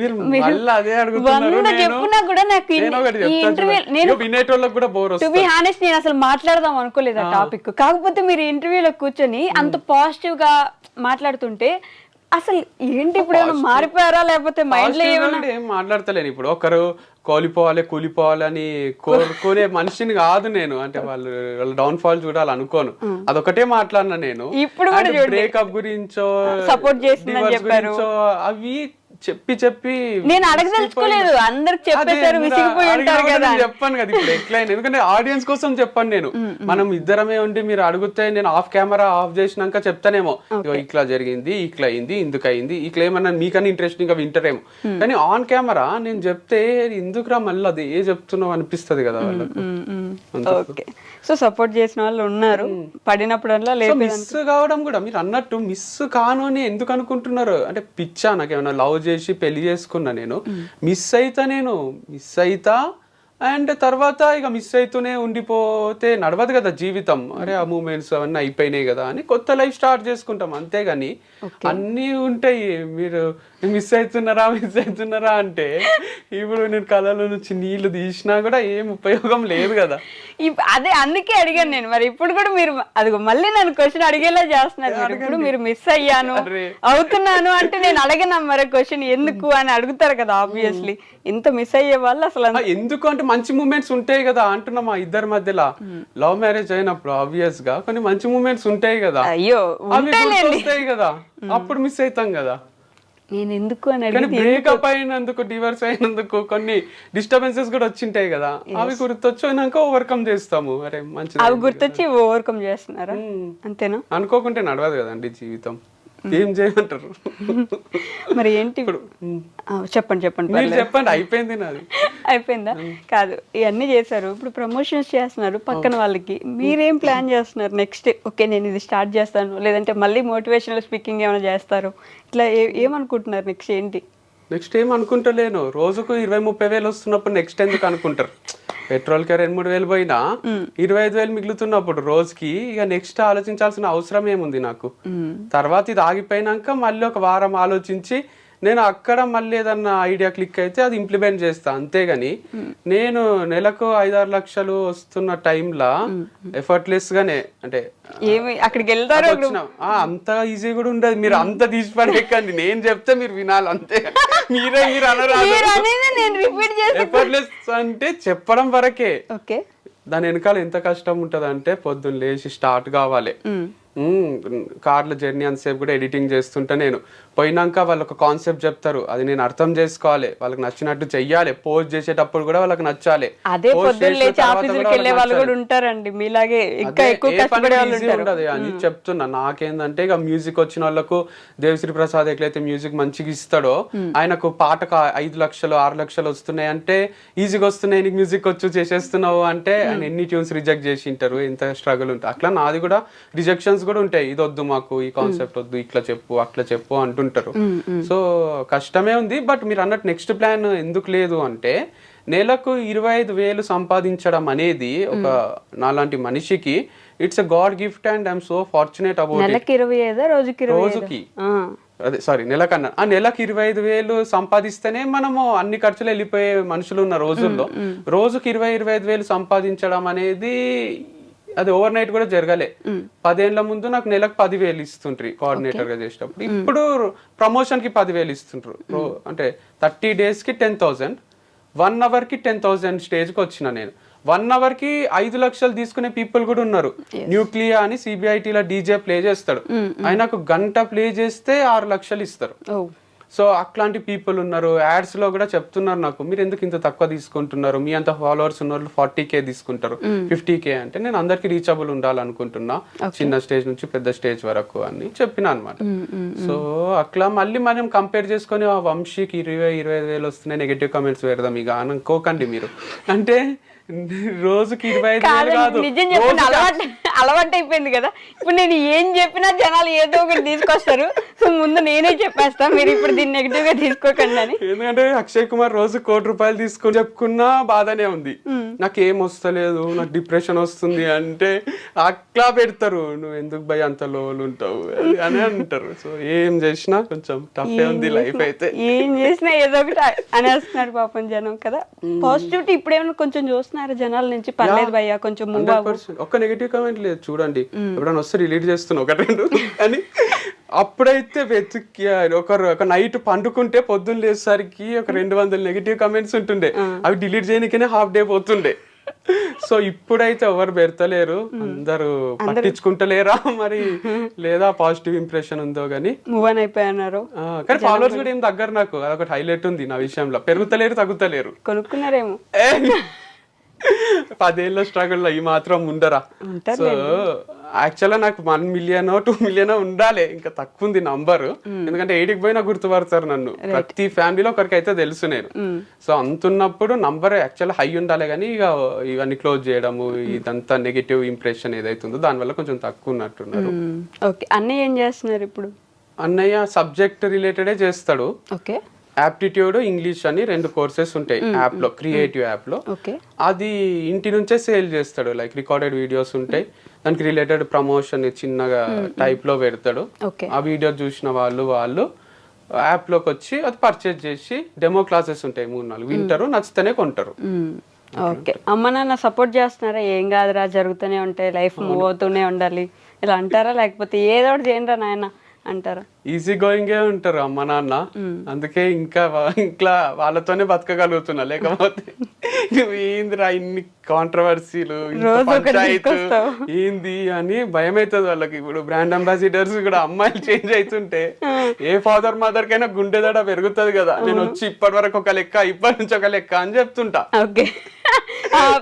[SPEAKER 2] చెప్పున్నా కూడా నాకు టు బి హానెస్ట్ నేను అసలు మాట్లాడదాం అనుకోలేదు ఆ టాపిక్. కాకపోతే మీరు ఇంటర్వ్యూలో కూర్చొని అంత పాజిటివ్ గా మాట్లాడుతుంటే అసలు ఏంటి ఇప్పుడు ఏమైనా మారిపోయారా, లేకపోతే మైండ్ లో
[SPEAKER 3] ఏం మాట్లాడతలేను. ఇప్పుడు ఒకరు కూలిపోవాలని కోరుకునే మనిషిని కాదు నేను. అంటే వాళ్ళ డౌన్ ఫాల్ చూడాలనుకోను, అదొకటే మాట్లాడినా నేను.
[SPEAKER 2] ఇప్పుడు
[SPEAKER 3] బ్రేకప్ గురించో
[SPEAKER 2] సపోర్ట్ చేసిందని చెప్పారు,
[SPEAKER 3] అవి చెప్పి
[SPEAKER 2] నేను అడగదలుచుకోలేదు. అందరికి చెప్పేశారు, విసిగిపోయి ఉంటారు కదా.
[SPEAKER 3] చెప్పాను కదా ఇప్పుడు ఎట్లయినా, ఎందుకంటే ఆడియన్స్ కోసం చెప్పాను నేను. మనం ఇద్దరమే ఉండి మీరు అడిగితే నేను ఆఫ్ కెమెరా ఆఫ్ చేసినాక చెప్తానేమో, ఇట్లా జరిగింది, ఇట్లా అయింది, ఇందుకు అయింది, ఇట్లా ఏమన్నా మీకన్నా ఇంట్రెస్టింగ్ గా వింటారేమో. కానీ ఆన్ కెమెరా నేను చెప్తే ఎందుకురా మళ్ళీ అది ఏ చెప్తున్నావు అనిపిస్తుంది కదా వాళ్ళకు.
[SPEAKER 2] ఓకే, సో సపోర్ట్ చేసిన వాళ్ళు ఉన్నారు, పడినప్పుడల్లా
[SPEAKER 3] మిస్ కావడం కూడా మీరు అన్నట్టు మిస్ కాను అని ఎందుకు అనుకుంటున్నారు అంటే పిచ్చా? నాకేమన్నా లవ్ చేసి పెళ్లి చేసుకున్నా నేను, మిస్ అయితా అండ్ తర్వాత ఇక మిస్ అవుతూనే ఉండిపోతే నడవదు కదా జీవితం. అరే ఆ మూమెంట్స్ అవన్నీ అయిపోయినాయి కదా అని కొత్త లైఫ్ స్టార్ట్ చేసుకుంటాం, అంతేగాని అన్నీ ఉంటాయి. మీరు మిస్ అవుతున్నారా అంటే ఇప్పుడు నేను కళలో నుంచి నీళ్లు తీసినా కూడా ఏం ఉపయోగం లేదు కదా.
[SPEAKER 2] అదే అందుకే అడిగాను నేను. మరి ఇప్పుడు కూడా మీరు అదిగో మళ్ళీ నన్ను క్వశ్చన్ అడిగేలా చేస్తున్నారు. ఇప్పుడు మీరు మిస్ అవుతున్నాను అంటే నేను అడగనా మరి క్వశ్చన్ ఎందుకు అని అడుగుతారు కదా ఆబ్వియస్లీ. ఇంత మిస్ అయ్యే వాళ్ళు అసలు
[SPEAKER 3] ఎందుకు అంటే మంచి మూమెంట్స్ ఉంటాయి కదా అంటున్నా. మా ఇద్దరి మధ్యలో లవ్ మ్యారేజ్ అయినప్పుడు ఆబ్వియస్ గా కొన్ని మంచి మూమెంట్స్ ఉంటాయి కదా,
[SPEAKER 2] అయ్యో
[SPEAKER 3] ఉంటాయి కదా, అప్పుడు మిస్ అవుతాం కదా.
[SPEAKER 2] నేను ఎందుకు అని
[SPEAKER 3] బ్రేకప్ అయినందుకు, డివోర్స్ అయినందుకు కొన్ని డిస్టర్బెన్సెస్ కూడా వచ్చింటాయి కదా, అవి గుర్తొచ్చినాక ఓవర్కమ్ చేస్తాము. అరే మంచిది,
[SPEAKER 2] అవి గుర్తొచ్చి ఓవర్కమ్ చేస్తున్నారా, అంతేనా?
[SPEAKER 3] అనుకోకుంటే నడవదు కదండి జీవితం, ఏం చేయమంటారు?
[SPEAKER 2] మరి ఏంటి ఇప్పుడు చెప్పండి
[SPEAKER 3] చెప్పండి. అయిపోయింది నాది.
[SPEAKER 2] అయిపోయిందా? కాదు, ఇవన్నీ చేశారు, ఇప్పుడు ప్రమోషన్స్ చేస్తున్నారు పక్కన వాళ్ళకి. మీరేం ప్లాన్ చేస్తున్నారు నెక్స్ట్? ఓకే నేను ఇది స్టార్ట్ చేస్తాను, లేదంటే మళ్ళీ మోటివేషనల్ స్పీకింగ్ ఏమైనా చేస్తారు, ఇట్లా ఏమనుకుంటున్నారు నెక్స్ట్? ఏంటి
[SPEAKER 3] నెక్స్ట్ ఏం అనుకుంటలేను. రోజుకు 20-30 వేలు వస్తున్నప్పుడు నెక్స్ట్ ఎందుకు అనుకుంటారు? పెట్రోల్ కి 2-3 వేలు పోయినా 25 వేలు మిగులుతున్నప్పుడు రోజుకి ఇక నెక్స్ట్ ఆలోచించాల్సిన అవసరం ఏముంది నాకు? తర్వాత ఇది ఆగిపోయినాక మళ్ళీ ఒక వారం ఆలోచించి నేను అక్కడ మళ్ళీ ఏదన్నా ఐడియా క్లిక్ అయితే అది ఇంప్లిమెంట్ చేస్తా, అంతేగాని నేను నెలకు 5-6 లక్షలు వస్తున్న టైంలా ఎఫర్ట్లెస్ గానే అంటే
[SPEAKER 2] అక్కడికి వెళ్తారు
[SPEAKER 3] అంత ఈజీ కూడా ఉండదు. మీరు అంత తీసి పడేకండి, నేను చెప్తే మీరు వినాలి అంతే. మీరు అనరాదు. ఎఫర్ట్లెస్ అంటే చెప్పడం వరకే, దాని వెనకాల ఎంత కష్టం ఉంటది అంటే పొద్దున్న లేచి స్టార్ట్ కావాలి. కార్ల జర్నీ అంతసేపు కూడా ఎడిటింగ్ చేస్తుంటే నేను పోయినాక వాళ్ళు ఒక కాన్సెప్ట్ చెప్తారు, అది నేను అర్థం చేసుకోవాలి, వాళ్ళకి నచ్చినట్టు చెయ్యాలి, పోస్ట్ చేసేటప్పుడు కూడా వాళ్ళకి నచ్చాలి.
[SPEAKER 2] అదే పొద్దున్న లేచి ఆఫీసుకి వెళ్ళే వాళ్ళు కూడా ఉంటారండి మీలాగే, ఇంకా ఎక్కువ కష్టపడే వాళ్ళు ఉంటారు
[SPEAKER 3] అని చెప్తున్నా. నాకేందంటే ఇక మ్యూజిక్ వచ్చిన వాళ్ళకు దేవిశ్రీ ప్రసాద్ ఎట్లయితే మ్యూజిక్ మంచిగా ఇస్తాడో, ఆయనకు పాటకు 5 లక్షలు 6 లక్షలు వస్తున్నాయి అంటే ఈజీగా వస్తున్నాయి, నీకు మ్యూజిక్ వచ్చు చేసేస్తున్నావు అంటే ఆయన ఎన్ని ట్యూన్స్ రిజెక్ట్ చేసి ఉంటారు, ఎంత స్ట్రగుల్ ఉంటుంది. అట్లా నాది కూడా రిజెక్షన్స్ కూడా ఉంటాయి, ఇది వద్దు మాకు, ఈ కాన్సెప్ట్ వద్దు, ఇట్లా చెప్పు అట్లా చెప్పు అంటుంటారు. సో కష్టమే ఉంది. బట్ మీరు అన్నట్టు నెక్స్ట్ ప్లాన్ ఎందుకు లేదు అంటే, నెలకు 25 వేలు సంపాదించడం అనేది ఒక నాలాంటి మనిషికి it's a God gift and I'm so fortunate about. రోజుకి అదే సారీ నెలకన్నా ఆ నెలకు 25 వేలు సంపాదిస్తేనే మనము అన్ని ఖర్చులు వెళ్ళిపోయే మనుషులు ఉన్న రోజుల్లో రోజుకి 20-25 వేలు సంపాదించడం అనేది అది ఓవర్ నైట్ కూడా జరగలే. 10 ఏళ్ల ముందు నాకు నెలకు 10 వేలు ఇస్తుంటారు కోఆర్డినేటర్ గా చేసేటప్పుడు. ఇప్పుడు ప్రమోషన్ కి 10 వేలు ఇస్తుంటారు. అంటే 30 days కి 10,000, 1 hour కి 10,000 స్టేజ్ కి వచ్చిన నేను. 1 hour కి 5 లక్షలు తీసుకునే పీపుల్ కూడా ఉన్నారు. న్యూక్లియా అని CBIT లో DJ ప్లే చేస్తాడు, ఆయనకు గంట ప్లే చేస్తే 6 లక్షలు ఇస్తారు. సో అట్లాంటి పీపుల్ ఉన్నారు. యాడ్స్ లో కూడా చెప్తున్నారు నాకు, మీరు ఎందుకు ఇంత తక్కువ తీసుకుంటున్నారు, మీ అంత ఫాలోవర్స్ ఉన్న వాళ్ళు 40K తీసుకుంటారు, 50K అంటే నేను అందరికి రీచబుల్ ఉండాలనుకుంటున్నా, చిన్న స్టేజ్ నుంచి పెద్ద స్టేజ్ వరకు అని చెప్పిన అనమాట. సో అట్లా మళ్ళీ మనం కంపేర్ చేసుకొని ఆ వంశీకి 20-25 వేలు వస్తున్నాయి, నెగటివ్ కామెంట్స్ పెడదాం ఇక అనుకోకండి మీరు. అంటే రోజుకి 25 వేలు కాదు,
[SPEAKER 2] నిజం చెప్పండి, అలవాటు అయిపోయింది కదా. ఇప్పుడు నేను ఏం చెప్పినా జనాలు ఏదో ఒకటి తీసుకొస్తారు. సో ముందు నేనే చెప్పేస్తా, మీరు ఇప్పుడు దీన్ని నెగిటివ్ గా తీసుకోకండి అని.
[SPEAKER 3] ఎందుకంటే అక్షయ్ కుమార్ రోజు ₹1 కోటి తీసుకొని చెప్పుకున్నా బాధనే ఉంది. నాకేం వస్తలేదు, నాకు డిప్రెషన్ వస్తుంది అంటే అట్లా పెడతారు, నువ్వు ఎందుకు భయ అంత లోలు ఉంటావు అని అంటారు. సో ఏం చేసినా కొంచెం టఫే ఉంది లైఫ్ అయితే.
[SPEAKER 2] ఏం చేసినా ఏదో ఒకటి అనేస్తున్నారు పాపం జనం కదా. పాజిటివిటీ ఇప్పుడేమన్నా కొంచెం చూస్తున్నారు జనాల నుంచి, పర్లేదు భయ్యా కొంచెం మూవ్ అవ్వు.
[SPEAKER 3] ఒక్క నెగిటివ్ కామెంట్ లేదు చూడండి, ఎప్పుడైనా వస్తే రిలీట్ చేస్తున్నా 1-2 అని. అప్పుడైతే వెతికి ఒక నైట్ పండుకుంటే పొద్దున్న లేసరికి ఒక 200 నెగిటివ్ కామెంట్స్ ఉంటుండే, అవి డిలీట్ చేయడానికనే హాఫ్ డే పోతుండే. సో ఇప్పుడైతే ఎవరు పెడతలేరు, అందరూ పట్టించుకుంటలేరా మరి, లేదా పాజిటివ్ ఇంప్రెషన్ ఉందో గానీ
[SPEAKER 2] మూవ్ ఆన్ అయిపోయినారు.
[SPEAKER 3] కానీ ఫాలోవర్స్ కూడా ఏం తగ్గరు నాకు, అదొకటి హైలైట్ ఉంది నా విషయంలో. పెరుగుతలేరు, తగ్గుతలేరు.
[SPEAKER 2] కొనుక్కున్నారేమో
[SPEAKER 3] 10 ఏళ్ళ స్ట్రగుల్ ఈ మాత్రం ఉండరా. సో యాక్చువల్గా నాకు 1 మిలియన్ 2 మిలియన్ ఉండాలి, ఇంకా తక్కువ ఉంది నంబర్. ఎందుకంటే 8కి పోయినా గుర్తుపడతారు నన్ను, ప్రతి ఫ్యామిలీలో ఒకరికైతే తెలుసు నేను. సో అంతున్నప్పుడు నంబర్ యాక్చువల్ హై ఉండాలి, కానీ ఇక ఇవన్నీ క్లోజ్ చేయడము, ఇదంతా నెగిటివ్ ఇంప్రెషన్ ఏదైతుందో దానివల్ల కొంచెం తక్కువ ఉన్నట్టున్నారు.
[SPEAKER 2] ఓకే, అన్నయ్య ఏం చేస్తున్నారు ఇప్పుడు?
[SPEAKER 3] అన్నయ్య సబ్జెక్ట్ రిలేటెడే చేస్తాడు.
[SPEAKER 2] ఓకే,
[SPEAKER 3] యాప్టిట్యూడ్, ఇంగ్లీష్ అని 2 కోర్సెస్ ఉంటాయి యాప్ లో, క్రియేటివ్ యాప్ లో. అది ఇంటి నుంచే సేల్ చేస్తాడు, లైక్ రికార్డెడ్ వీడియోస్ ఉంటాయి, దానికి రిలేటెడ్ ప్రమోషన్ చిన్నగా టైప్ లో పెడతాడు. ఆ వీడియో చూసిన వాళ్ళు యాప్ లోకి వచ్చి అది పర్చేజ్ చేసి డెమో క్లాసెస్ ఉంటాయి 3-4 వింటారు, నచ్చితేనే కొంటారు.
[SPEAKER 2] ఓకే, అమ్మ నాన్న సపోర్ట్ చేస్తున్నారా? ఏం కాదురా, జరుగుతూనే ఉంటాయి, లైఫ్ మూవ్ అవుతూనే ఉండాలి ఇలా అంటారా, లేకపోతే ఏదో ఒకటి చేయండి రా నాయన అంటారా?
[SPEAKER 3] ఈజీ గోయింగే ఉంటారు అమ్మ నాన్న, అందుకే ఇంకా వాళ్ళతోనే బతకగలుగుతున్నా. లేకపోతే నువ్వు ఏందిరా ఇన్ని కాంట్రవర్సీలు, పంచాయతీ ఏంది అని భయం అవుతుంది వాళ్ళకి. ఇప్పుడు బ్రాండ్ అంబాసిడర్స్ కూడా అమ్మాయిలు చేంజ్ అవుతుంటే ఏ ఫాదర్ మదర్ కైనా గుండె దడ పెరుగుతుంది కదా. నేను వచ్చి ఇప్పటి వరకు ఒక లెక్క, ఇప్పటి నుంచి ఒక లెక్క అని చెప్తుంటా.
[SPEAKER 2] ఓకే,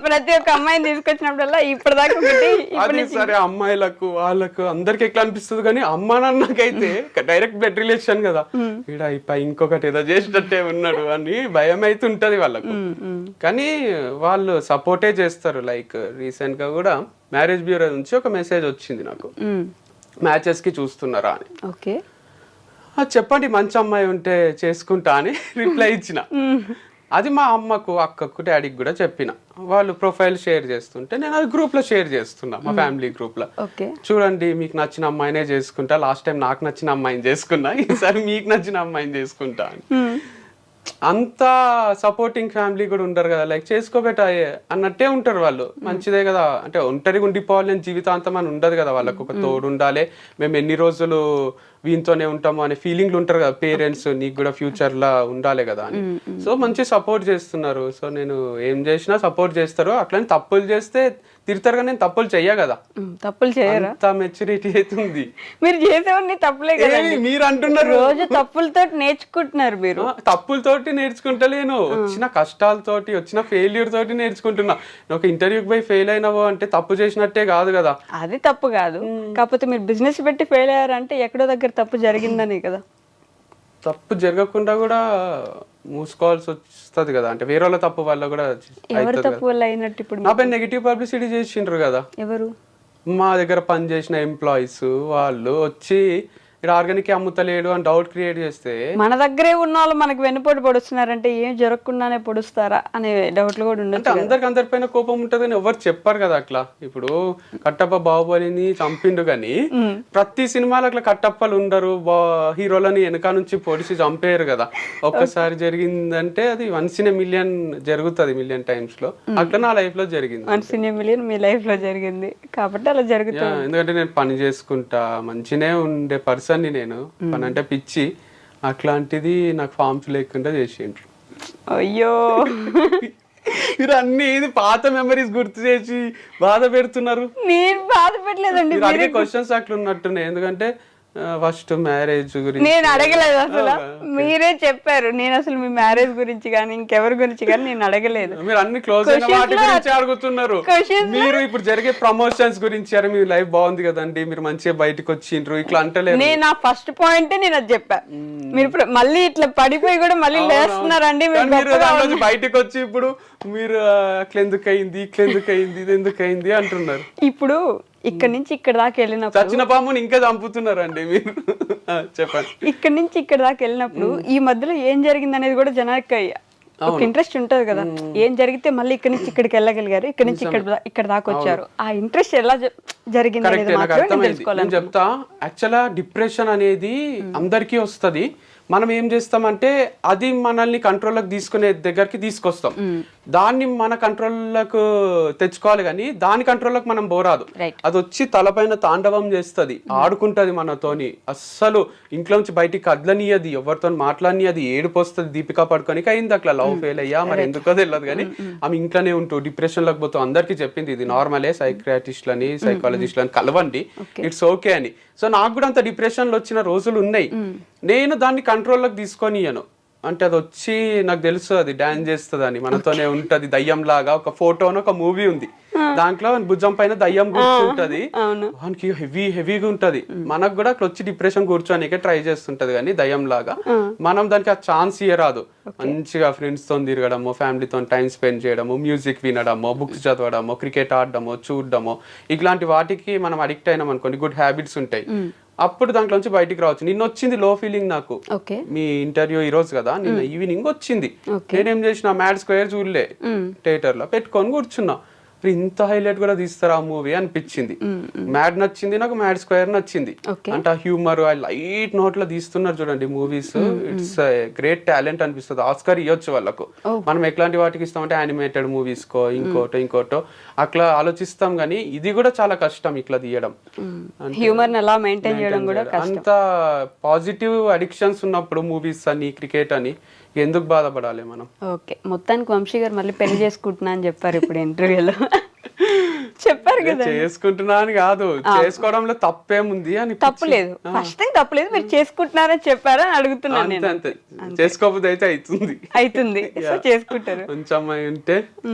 [SPEAKER 2] ప్రతి ఒక్క అమ్మాయిని తీసుకొచ్చినప్పుడల్లా ఇప్పటిదాకా
[SPEAKER 3] అది సరే, అమ్మాయిలకు వాళ్ళకు అందరికి ఎట్లా అనిపిస్తుంది, కానీ అమ్మ నాన్నకైతే డైరెక్ట్ బ్లడ్ రిలేషన్ కదా, ఇక్కడ ఇంకొకటి ఏదో చేసినట్టే ఉన్నాడు అని భయం అయితే ఉంటది వాళ్ళకు. కానీ వాళ్ళు సపోర్టే చేస్తారు. లైక్ రీసెంట్ గా కూడా మ్యారేజ్ బ్యూరో నుంచి ఒక మెసేజ్ వచ్చింది నాకు, మ్యాచెస్ కి చూస్తున్నారా అని.
[SPEAKER 2] ఓకే,
[SPEAKER 3] చెప్పండి మంచి అమ్మాయి ఉంటే చేసుకుంటా అని రిప్లై ఇచ్చిన. అది మా అమ్మకు, అక్కకు, డాడీకి కూడా చెప్పిన. వాళ్ళు ప్రొఫైల్ షేర్ చేస్తుంటే నేను అది గ్రూప్ లో షేర్ చేస్తున్నా, మా ఫ్యామిలీ గ్రూప్ లో. చూడండి, మీకు నచ్చిన అమ్మాయినే చేసుకుంటా, లాస్ట్ టైం నాకు నచ్చిన అమ్మాయిని చేసుకున్నా, ఈసారి మీకు నచ్చిన అమ్మాయిని చేసుకుంటా అని. అంత సపోర్టింగ్ ఫ్యామిలీ కూడా ఉంటారు కదా, లైక్ చేసుకోబెట్టాయే అన్నట్టే ఉంటారు వాళ్ళు. మంచిదే కదా, అంటే ఒంటరిగా ఉండిపోవాలి నేను జీవితాంతం అని ఉండదు కదా, వాళ్ళకు ఒక తోడు ఉండాలి, మేము ఎన్ని రోజులు వీనితోనే ఉంటాము అనే ఫీలింగ్లు ఉంటారు కదా పేరెంట్స్, నీకు కూడా ఫ్యూచర్ లా ఉండాలి కదా అని. సో మంచి సపోర్ట్ చేస్తున్నారు. సో నేను ఏం చేసినా సపోర్ట్ చేస్తారు. అట్లని తప్పులు చేస్తే తిడతారు, కానీ నేను తప్పులు చెయ్య కదా.
[SPEAKER 2] తప్పులు చేయరా?
[SPEAKER 3] మెచ్యూరిటీ అవుతుంది.
[SPEAKER 2] మీరు చేసేవన్నీ తప్పులే కదా, మీరు
[SPEAKER 3] అంటున్నారు.
[SPEAKER 2] రోజు తప్పులతో నేర్చుకుంటున్నారు. మీరు
[SPEAKER 3] తప్పులతోటి నేర్చుకుంటలేను, వచ్చిన కష్టాలతోటి, వచ్చిన ఫెయిల్యూర్ తోటి నేర్చుకుంటున్నా. ఒక ఇంటర్వ్యూకి పోయి ఫెయిల్ అయినావో అంటే తప్పు చేసినట్టే కాదు కదా.
[SPEAKER 2] అది తప్పు కాదు, కాకపోతే మీరు బిజినెస్ పెట్టి ఫెయిల్ అయ్యారంటే ఎక్కడో దగ్గర తప్పు జరిగిందనే కదా.
[SPEAKER 3] తప్పు జరగకుండా కూడా మూసుకోవాల్సి వస్తుంది కదా, అంటే వేరే వాళ్ళ తప్పు వల్ల కూడా.
[SPEAKER 2] ఎవరు తప్పు వల్ల అయినట్టు? ఇప్పుడు
[SPEAKER 3] నా పైన నెగిటివ్ పబ్లిసిటీ చేసిండ్రు కదా.
[SPEAKER 2] ఎవరు?
[SPEAKER 3] మా దగ్గర పనిచేసిన ఎంప్లాయీస్ వాళ్ళు వచ్చి ఇక్కడ ఆర్గానిక్ అమ్ముతలేడు అని డౌట్ క్రియేట్ చేస్తే,
[SPEAKER 2] మన దగ్గరే ఉన్న వాళ్ళు మనకి వెన్నుపోటు పొడుస్తున్నారంటే ఏం జరగకుండానే పొడుస్తారా అనే డౌట్లు కూడా ఉండదు.
[SPEAKER 3] అందరికి అందరిపైన కోపం ఉంటది కానీ ఎవరు చెప్పారు కదా అట్లా. ఇప్పుడు కట్టప్ప బాహుబలిని చంపిండు కానీ ప్రతి సినిమాలో అట్లా కట్టప్పలు ఉండరు, హీరోలని వెనక నుంచి పొడిచి చంపేయరు కదా. ఒక్కసారి జరిగిందంటే అది 1 in a million జరుగుతుంది, మిలియన్ టైమ్స్ లో. అట్లా నా లైఫ్ లో జరిగింది.
[SPEAKER 2] 1 in a million me life లో జరిగింది కాబట్టి అలా జరుగుతుంది.
[SPEAKER 3] ఎందుకంటే నేను పని చేసుకుంటా, మంచినే ఉండే పర్సన్ ని, నేను పని అంటే పిచ్చి, అట్లాంటిది నాకు ఫార్మ్స్ లేకుండా చేసిండ్రు.
[SPEAKER 2] అయ్యో,
[SPEAKER 3] మీరు అన్ని పాత మెమరీస్ గుర్తు చేసి బాధ పెడుతున్నారు.
[SPEAKER 2] నేను బాధ పెట్టలేదండి,
[SPEAKER 3] అడిగే క్వశ్చన్స్ అట్లా ఉన్నట్టున్నాయి. ఎందుకంటే ఫస్ట్ మ్యారేజ్ గురించి
[SPEAKER 2] నేను అడగలేదు అసలు, మీరే చెప్పారు. నేను అసలు మీ మ్యారేజ్ గురించి కానీ ఇంకెవరి గురించి కానీ నేను అడగలేదు.
[SPEAKER 3] మీరు అన్ని క్లోజ్ అయిన వాటి గురించి అడుగుతున్నారు. మీరు ఇప్పుడు జరిగే ప్రమోషన్స్ గురించి, అరే మీ లైఫ్ బాగుంది కదండి, మీరు మంచిగా బయటకు వచ్చిండ్రు, ఇట్లా అంటలేదు.
[SPEAKER 2] నేను ఆ ఫస్ట్ పాయింట్ నేను అది చెప్పా. మీరు ఇప్పుడు మళ్ళీ ఇట్లా పడిపోయి కూడా మళ్ళీ లేస్తున్నారండి.
[SPEAKER 3] మీరు బయటకు వచ్చి ఇప్పుడు మీరు అట్లా ఎందుకు అయింది, ఇట్లా ఎందుకు అయింది, ఇది ఎందుకు అయింది అంటున్నారు.
[SPEAKER 2] ఇప్పుడు ఇక్కడ నుంచి ఇక్కడ దాకా వెళ్ళినప్పుడు
[SPEAKER 3] చచ్చిన పాముని ఇంకా చంపుతున్నారండి మీరు. చెప్పండి.
[SPEAKER 2] ఇక్కడ నుంచి ఇక్కడ దాకా వెళ్ళినప్పుడు ఈ మధ్యలో ఏం జరిగింది అనేది కూడా జనానికి ఒక ఇంట్రెస్ట్ ఉంటది కదా. ఏం జరిగితే మళ్ళీ ఇక్కడ నుంచి ఇక్కడికి వెళ్ళగలిగారు, ఇక్కడ నుంచి ఇక్కడ దాకా వచ్చారు, ఆ ఇంట్రెస్ట్ ఎలా జరిగింది అనేది మాత్రం తెలుసుకోవాలి.
[SPEAKER 3] నేను చెప్తా, యాక్చువల్గా డిప్రెషన్ అనేది అందరికీ వస్తది. మనం ఏం చేస్తామంటే అది మనల్ని కంట్రోల్లోకి తీసుకునే దగ్గరికి తీసుకొస్తాం. దాన్ని మన కంట్రోల్లోకి తెచ్చుకోవాలి, కానీ దాని కంట్రోల్లోకి మనం పోరాదు. అది వచ్చి తలపైన తాండవం చేస్తుంది, ఆడుకుంటది మనతోని. అస్సలు ఇంట్లో నుంచి బయటికి కదలనియది, ఎవరితో మాట్లాడనియది, ఏడుపు వస్తుంది. దీపికా పడుకోనికి అయింది అట్లా, లవ్ ఫెయిల్ అయ్యా మరి ఎందుకో తెలియదు, కానీ ఆమె ఇంట్లోనే ఉంటూ డిప్రెషన్ లోకి పోతూ అందరికీ చెప్పింది ఇది నార్మలే, సైక్రియాటిస్ట్లని సైకాలజిస్ట్లని కలవండి, ఇట్స్ ఓకే అని. సో నాకు కూడా అంత డిప్రెషన్ లో వచ్చిన రోజులు ఉన్నాయి. నేను దాన్ని కంట్రోల్లోకి తీసుకొనియను. అంటే అది వచ్చి నాకు తెలుసు అది డాన్స్ చేస్తుంది అని, మనతోనే ఉంటది దయ్యం లాగా. ఒక ఫోటోను ఒక మూవీ ఉంది, దాంట్లో భుజం పైన దయ్యం కూర్చుంటది, వానికి హెవీగా ఉంటది. మనకు కూడా అట్లా వచ్చి డిప్రెషన్ కూర్చోనికే ట్రై చేస్తుంటది, కానీ దయ్యం లాగా. మనం దానికి ఆ ఛాన్స్ ఇయ్యరాదు. మంచిగా ఫ్రెండ్స్ తో తిరగడము, ఫ్యామిలీతో టైం స్పెండ్ చేయడము, మ్యూజిక్ వినడము, బుక్స్ చదవడము, క్రికెట్ ఆడడము, చూడడము, ఇట్లాంటి వాటికి మనం అడిక్ట్ అయినాం అనుకోండి, గుడ్ హ్యాబిట్స్ ఉంటాయి, అప్పుడు దాంట్లోంచి బయటికి రావచ్చు. నిన్న వచ్చింది లో ఫీలింగ్ నాకు. మీ ఇంటర్వ్యూ ఈ రోజు కదా, నిన్న ఈవినింగ్ వచ్చింది. నేనేం చేసిన, మ్యాడ్ స్క్వేర్ చూడలే, థియేటర్ లో పెట్టుకొని కూర్చున్నా. ఇంత హైలైట్ కూడా తీస్తారా ఆ మూవీ అనిపించింది. మ్యాడ్ నచ్చింది నాకు, మ్యాడ్ స్క్వేర్ నచ్చింది. అంటే ఆ హ్యూమర్, ఆ లైట్ నోట్ లో తీస్తున్నారు చూడండి మూవీస్. ఇట్స్ గ్రేట్ టాలెంట్ అనిపిస్తుంది. ఆస్కార్ ఇవ్వచ్చు వాళ్ళకు. మనం ఎట్లాంటి వాటికి ఇస్తామంటే యానిమేటెడ్ మూవీస్ కో ఇంకోటో అట్లా ఆలోచిస్తాం, కానీ ఇది కూడా చాలా కష్టం ఇట్లా తీయడం.
[SPEAKER 2] హ్యూమర్ ఎలా మెయింటైన్ చేయడం కూడా
[SPEAKER 3] అంత పాజిటివ్ అడిక్షన్స్ ఉన్నప్పుడు మూవీస్ అని, క్రికెట్ అని ఎందుకు బాధపడాలి మనం.
[SPEAKER 2] ఓకే, మొత్తానికి వంశీ గారు మళ్ళీ పెళ్లి చేసుకుంటున్నా అని చెప్పారు ఇప్పుడు ఇంటర్వ్యూలో. చెప్పారు కదా,
[SPEAKER 3] చేసుకుంటున్నా అని కాదు, చేసుకోవడంలో తప్పేముంది అని.
[SPEAKER 2] తప్పులేదు, ఫస్ట్ టైం తప్పులేదు, మీరు చేసుకుంటున్నారని చెప్పారని అడుగుతున్నాను నేను.
[SPEAKER 3] అంతే, చేసుకోకపోతే అయితే అవుతుంది
[SPEAKER 2] చేసుకుంటారు.
[SPEAKER 3] మంచి అమ్మాయి ఉంటే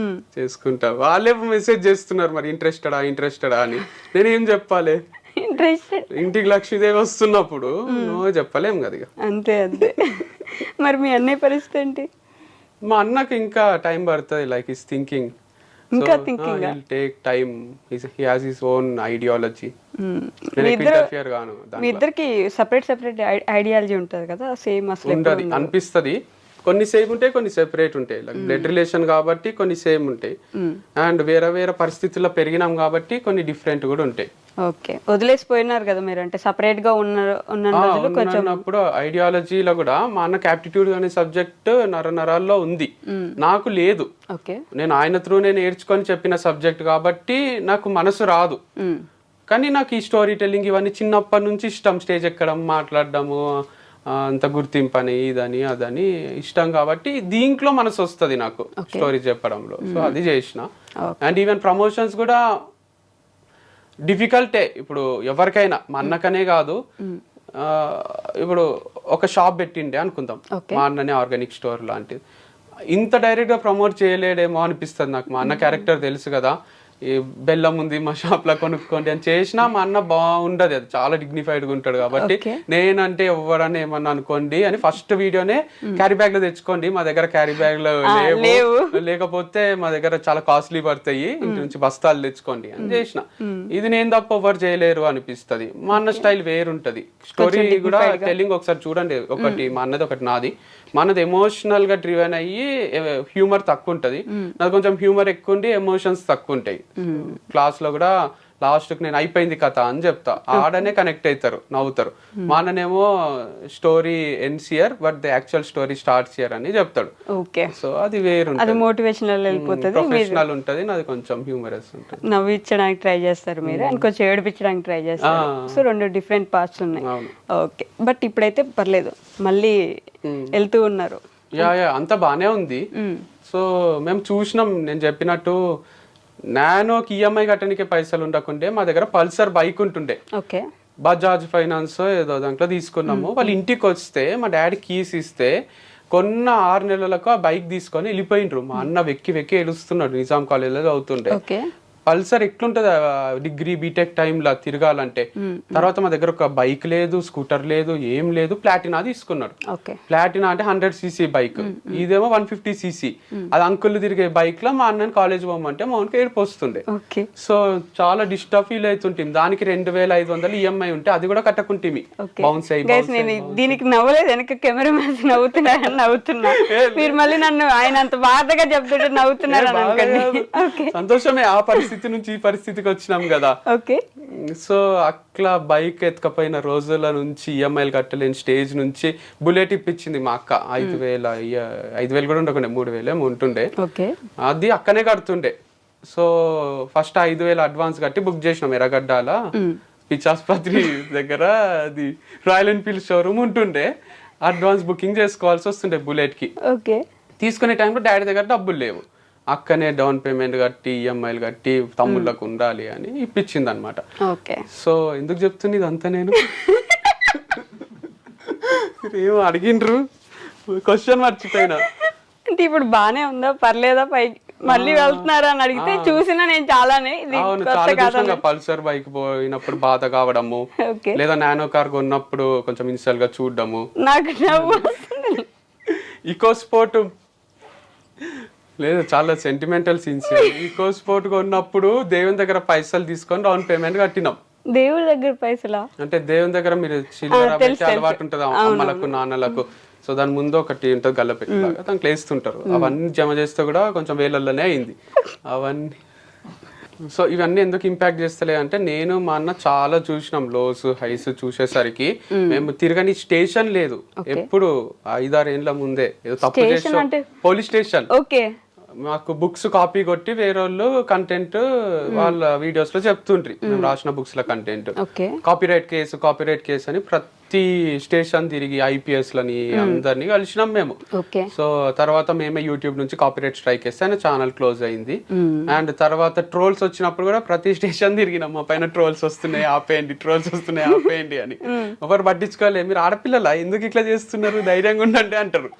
[SPEAKER 3] చేసుకుంటారు. వాళ్ళే మెసేజ్ చేస్తున్నారు మరి ఇంట్రెస్టెడా అని. నేనేం చెప్పాలి, ఇంటికి లక్ష్మీదేవి వస్తున్నప్పుడు నువ్వు చెప్పలేం కదా.
[SPEAKER 2] అంతే. మరి మీ అన్నయ్య పరిస్థితి ఏంటి?
[SPEAKER 3] మా అన్నకి ఇంకా టైం పడుతుంది, లైక్ ఈస్ థింకింగ్.
[SPEAKER 2] ఇంకా thinking
[SPEAKER 3] take time, he has his own ideology.
[SPEAKER 2] మీ ఇద్దరికి సెపరేట్ ఐడియాలజీ ఉంటది కదా, సేమ్ అసలు
[SPEAKER 3] ఉంటది అనిపిస్తుంది. కొన్ని సేమ్ ఉంటాయి, కొన్ని సెపరేట్ ఉంటాయి. లైక్ బ్లడ్ రిలేషన్ కాబట్టి కొన్ని సేమ్ ఉంటాయి, అండ్ వేరే పరిస్థితుల్లో పెరిగినాం కాబట్టి కొన్ని డిఫరెంట్ కూడా ఉంటాయి.
[SPEAKER 2] ఓకే, వదిలేసిపోయినారు కదా మీరు, అంటే సపరేట్ గా ఉన్నప్పుడు
[SPEAKER 3] ఐడియాలజీలో కూడా మా అన్నకి యాప్టిట్యూడ్ అనే సబ్జెక్ట్ నరాల్లో ఉంది, నాకు లేదు. నేను ఆయన త్రూ నేను నేర్చుకొని చెప్పిన సబ్జెక్ట్ కాబట్టి నాకు మనసు రాదు. కానీ నాకు ఈ స్టోరీ టెల్లింగ్ ఇవన్నీ చిన్నప్పటి నుంచి ఇష్టం. స్టేజ్ ఎక్కడం, మాట్లాడడము, అంత గుర్తింపు అని, ఇదని అదని ఇష్టం కాబట్టి దీంట్లో మనసు వస్తుంది నాకు స్టోరీ చెప్పడంలో. సో అది చేసిన. అండ్ ఈవెన్ ప్రమోషన్స్ కూడా డిఫికల్టే. ఇప్పుడు ఎవరికైనా, మా అన్నకనే కాదు, ఇప్పుడు ఒక షాప్ పెట్టిండే అనుకుందాం, మా అన్ననే ఆర్గానిక్ స్టోర్ లాంటిది, ఇంత డైరెక్ట్ గా ప్రమోట్ చేయలేడేమో అనిపిస్తుంది నాకు. మా అన్న క్యారెక్టర్ తెలుసు కదా, ఈ బెల్లం ఉంది మా షాప్ లో కొనుక్కోండి అని చేసినా మా అన్న బాగుండదు, అది చాలా డిగ్నిఫైడ్ గా ఉంటాడు. కాబట్టి నేనంటే ఎవరన్నా ఏమన్నా అనుకోండి అని ఫస్ట్ వీడియోనే క్యారీ బ్యాగ్ లో తెచ్చుకోండి, మా దగ్గర క్యారీ బ్యాగ్ లో లేవు, లేకపోతే మా దగ్గర చాలా కాస్ట్లీ పడతాయి, ఇంటి నుంచి బస్తాలు తెచ్చుకోండి అని చేసిన. ఇది నేను తప్ప ఎవరు చేయలేరు అనిపిస్తుంది. మా అన్న స్టైల్ వేరుంటది. స్టోరీ కూడా టెల్లింగ్ ఒకసారి చూడండి, ఒకటి మా అన్నది ఒకటి నాది. మనది ఎమోషనల్ గా డ్రివెన్ అయ్యి హ్యూమర్ తక్కువ ఉంటది, నాది కొంచెం హ్యూమర్ ఎక్కువ ఉండి ఎమోషన్స్ తక్కువ ఉంటాయి. క్లాస్ లో కూడా లాస్ట్ కి నేను అయిపోయింది కథ అని చెప్తా, ఆడనే కనెక్ట్ అవుతారు, నవ్వుతారు. మా అన్ననేమో story ends here but the actual story starts here అని చెప్తాడు. సో అది వేరు,
[SPEAKER 2] మోటివేషనల్ వెళ్ళిపోతుంది,
[SPEAKER 3] ప్రొఫెషనల్ ఉంటది, నాది కొంచెం హ్యూమరస్ ఉంటుంది.
[SPEAKER 2] నవ్వించడానికి ట్రై చేస్తారు మీరు, ఇంకొంచెం ఏడిపించడానికి ట్రై చేస్తారు. సో రెండు డిఫరెంట్ పార్ట్స్ ఉన్నాయి. ఓకే, బట్ ఇప్పుడైతే పర్లేదు, మళ్ళీ వెళ్తూ ఉన్నారు.
[SPEAKER 3] అంతా బానే ఉంది. సో మేము చూసినాం, నేను చెప్పినట్టు నానోకి ఈఎంఐ కట్టడానికి పైసలు ఉండకుండే మా దగ్గర పల్సర్ బైక్ ఉంటుండే. బజాజ్ ఫైనాన్స్ ఏదో దాంట్లో తీసుకున్నాము. వాళ్ళు ఇంటికి వస్తే మా డాడీ కీస్ ఇస్తే కొన్న 6 నెలలకు ఆ బైక్ తీసుకొని వెళ్ళిపోయిండ్రు. మా అన్న వెక్కి ఏడుస్తున్నాడు, నిజాం కాలేజీలో చదువుతుండే. పల్సర్ ఎట్లుంటది డిగ్రీ బీటెక్ టైంలో తిరగాలంటే. తర్వాత మా దగ్గర ఒక బైక్ లేదు, స్కూటర్ లేదు, ఏం లేదు. ప్లాటినా తీసుకున్నాడు. ప్లాటినా అంటే 100cc బైక్, ఇదేమో 150cc. అది అంకుల్ తిరిగే బైక్ లో మా అన్నని కాలేజ్ పోమంటే మా అన్నకి ఏడుపు వస్తుండే. సో చాలా డిస్టర్బ్ ఫీల్ అవుతుంటుంది. దానికి 2500 ఈఎంఐ ఉంటే అది కూడా కట్టకుంటుంది. బౌన్స్ అయ్యి
[SPEAKER 2] దీనికి నవ్వలేదు, వెనక కెమెరా మ్యాన్ నవ్వుతున్నా మీరు మళ్ళీ నన్ను ఆయన అంత బాధగా చెప్తుంటే నవ్వుతున్నారు.
[SPEAKER 3] సంతోషమే, ఆ పరిస్థితి నుంచి ఈ పరిస్థితికి వచ్చినాం కదా. సో అట్లా బైక్ ఎత్తుకపోయిన రోజుల నుంచి ఈఎంఐలు కట్టలేని స్టేజ్ నుంచి బుల్లెట్ ఇప్పించింది మా అక్క. 5,000 కూడా ఉండకుండా 3,000 ఉంటుండే. అది అక్కనే కడుతుండే. సో ఫస్ట్ 5,000 అడ్వాన్స్ కట్టి బుక్ చేసినాం ఎర్రగడ్డాల పిచ్చాస్పత్రి దగ్గర. అది రాయల్ ఎన్ఫీల్డ్ షోరూమ్ ఉంటుండే. అడ్వాన్స్ బుకింగ్ చేసుకోవాల్సి వస్తుండే బుల్లెట్ కి. తీసుకునే టైంలో డాడీ దగ్గర డబ్బులు లేవు. అక్కనే డౌన్ పేమెంట్ కట్టి ఈఎంఐలు కట్టి తమ్ముళ్ళకు ఉండాలి అని ఇప్పించింది అనమాట. సో ఎందుకు చెప్తుంది ఇదంతా నేను? ఏమో అడిగిండ్రు, క్వశ్చన్ మర్చిపోయినా.
[SPEAKER 2] అంటే ఇప్పుడు బానే ఉందా, పర్లేదా, పైకి మళ్ళీ వెళ్తున్నారా అని అడిగితే చూసినా నేను చాలానే.
[SPEAKER 3] చాలా పల్సర్ బైక్ పోయినప్పుడు బాధ కావడము, లేదా నానో కార్ కొన్నప్పుడు కొంచెం ఇన్స్టాల్ గా చూడడము.
[SPEAKER 2] నాకు
[SPEAKER 3] ఈకో స్పోర్ట్ లేదు, చాలా సెంటిమెంటల్ సీన్స్. ఈకో స్పోర్ట్ కొన్నప్పుడు దేవుని దగ్గర పైసలు తీసుకొని డౌన్ పేమెంట్ కట్టినాం.
[SPEAKER 2] దేవుడి దగ్గర పైసలా
[SPEAKER 3] అంటే దేవుని దగ్గర మీరు చిల్లర పెట్టి అలవాటు ఉంటది అమ్మలకు నాన్నలకు. సో దాని ముందు ఒకటి ఉంటుంది గల్లపెట్టులాగా, దానికి వేస్తుంటారు. అవన్నీ జమ చేస్తే కూడా కొంచెం వేలల్లోనే అయింది అవన్నీ. సో ఇవన్నీ ఎందుకు ఇంపాక్ట్ చేస్తలే అంటే, నేను మా అన్న చాలా చూసినాం లోస్ హైస్. చూసేసరికి మేము తిరగని స్టేషన్ లేదు. ఎప్పుడు 5-6 ఏళ్ళ ముందే ఏదో తప్పు చేసాం, పోలీస్ స్టేషన్. మాకు బుక్స్ కాపీ కొట్టి వేరే వాళ్ళు కంటెంట్ వాళ్ళ వీడియోస్ లో చెప్తుండ్రి, మేము రాసిన బుక్స్ లో కంటెంట్. కాపీరైట్ కేసు అని ప్రతి స్టేషన్ తిరిగి IPS లని అందరినీ కలిసినాం మేము. సో తర్వాత మేమే యూట్యూబ్ నుంచి కాపీరైట్ స్ట్రైక్ వేస్తే ఆయన ఛానల్ క్లోజ్ అయింది. అండ్ తర్వాత ట్రోల్స్ వచ్చినప్పుడు కూడా ప్రతి స్టేషన్ తిరిగినాం, మా పైన ట్రోల్స్ వస్తున్నాయి ఆపేయండి అని. ఒకరు పట్టించుకోలే, మీరు ఆడపిల్లలా ఎందుకు ఇట్లా చేస్తున్నారు, ధైర్యంగా ఉండండి అంటారు.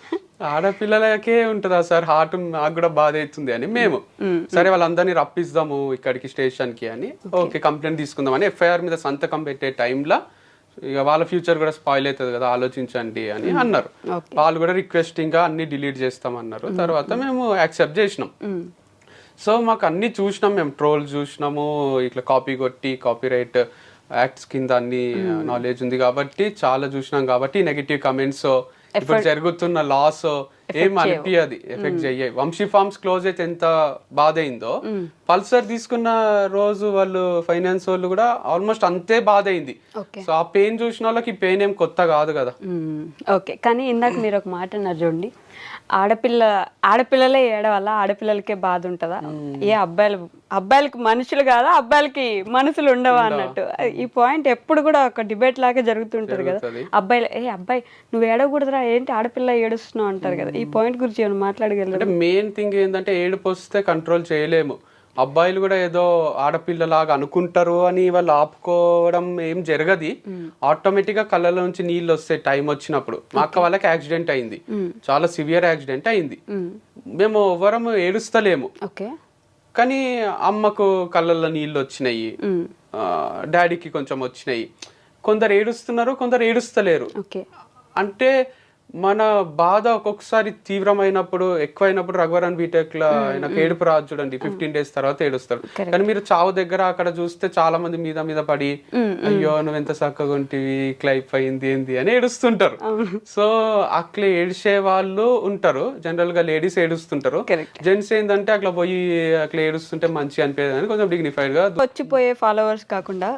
[SPEAKER 3] ఆడపిల్లలకే ఉంటుందా సార్ హార్ట్, నాకు కూడా బాధ అవుతుంది అని మేము సరే వాళ్ళందరినీ రప్పిద్దాము ఇక్కడికి స్టేషన్ కి అని. ఓకే కంప్లైంట్ తీసుకుందాం అని FIR మీద సంతకం పెట్టే టైంలో ఇక వాళ్ళ ఫ్యూచర్ కూడా స్పాయిల్ అవుతుంది కదా, ఆలోచించండి అని అన్నారు. వాళ్ళు కూడా రిక్వెస్టింగ్ గా అన్ని డిలీట్ చేస్తామన్నారు. తర్వాత మేము యాక్సెప్ట్ చేసినాం. సో మాకు అన్ని చూసినాం, మేము ట్రోల్ చూసినాము, ఇట్లా కాపీ కొట్టి కాపీరైట్ యాక్ట్స్ కింద అన్ని నాలెడ్జ్ ఉంది కాబట్టి చాలా చూసినాం. కాబట్టి నెగిటివ్ కమెంట్స్, ఇప్పుడు జరుగుతున్న లాస్ ఏం అనిపించదు, ఎఫెక్ట్ చెయ్యాయి. వంశీ ఫార్మ్స్ క్లోజ్ అయితే ఎంత బాధ అయిందో, పల్సర్ తీసుకున్న రోజు వాళ్ళు ఫైనాన్స్ వాళ్ళు కూడా ఆల్మోస్ట్ అంతే బాధ అయింది. సో ఆ పెయిన్ చూసిన వాళ్ళకి ఈ పెయిన్ ఏం కొత్త కాదు కదా.
[SPEAKER 2] ఓకే, కానీ ఇందాక మీరు ఒక మాట అన్నారు చూడండి, ఆడపిల్లలే ఏడవల్ల, ఆడపిల్లలకే బాధ ఉంటుందా, ఏ అబ్బాయిలకి మనుషులు కాదా, అబ్బాయిలకి మనసులు ఉండవా అన్నట్టు. ఈ పాయింట్ ఎప్పుడు కూడా ఒక డిబేట్ లాగా జరుగుతుంటది కదా. అబ్బాయి నువ్వు ఏడవకూడదురా, ఏంటి ఆడపిల్ల ఏడుస్తున్నావు అంటారు కదా. ఈ పాయింట్ గురించి ఏమైనా మాట్లాడగలరు?
[SPEAKER 3] అంటే మెయిన్ థింగ్ ఏంటంటే ఏడుపు వస్తే కంట్రోల్ చేయలేము. అబ్బాయిలు కూడా ఏదో ఆడపిల్లలాగా అనుకుంటారు అని వాళ్ళు ఆపుకోవడం ఏం జరగది. ఆటోమేటిక్ గా కళ్ళ నుంచి నీళ్ళు వస్తాయి టైం వచ్చినప్పుడు. మా అక్క వాళ్ళకి యాక్సిడెంట్ అయింది, చాలా సివియర్ యాక్సిడెంట్ అయింది. మేము ఎవరం ఏడుస్తలేము, కానీ అమ్మకు కళ్ళల్లో నీళ్ళు వచ్చినాయి, డాడీకి కొంచెం వచ్చినాయి. కొందరు ఏడుస్తున్నారు, కొందరు ఏడుస్తలేరు. అంటే మన బాధ ఒక్కొక్కసారి తీవ్రమైనప్పుడు ఎక్కువైనప్పుడు రఘువరన్ బీటెక్ లో ఆయనకు ఏడుపు రాదు చూడండి, 15 days తర్వాత ఏడుస్తారు. కానీ మీరు చావు దగ్గర అక్కడ చూస్తే చాలా మంది మీద పడి అయ్యో నువ్వు ఎంత చక్కగా ఉంటివి, ఇట్లా అయిపోయింది ఏంది అని ఏడుస్తుంటారు. సో అట్లా ఏడిసే వాళ్ళు ఉంటారు, జనరల్ గా లేడీస్ ఏడుస్తుంటారు. జెంట్స్ ఏంటంటే అట్లా పోయి అట్లా ఏడుస్తుంటే మంచి అనిపించదు అని కొంచెం డిగ్నిఫైడ్ గా
[SPEAKER 2] వచ్చిపోయే ఫాలోవర్స్ కాకుండా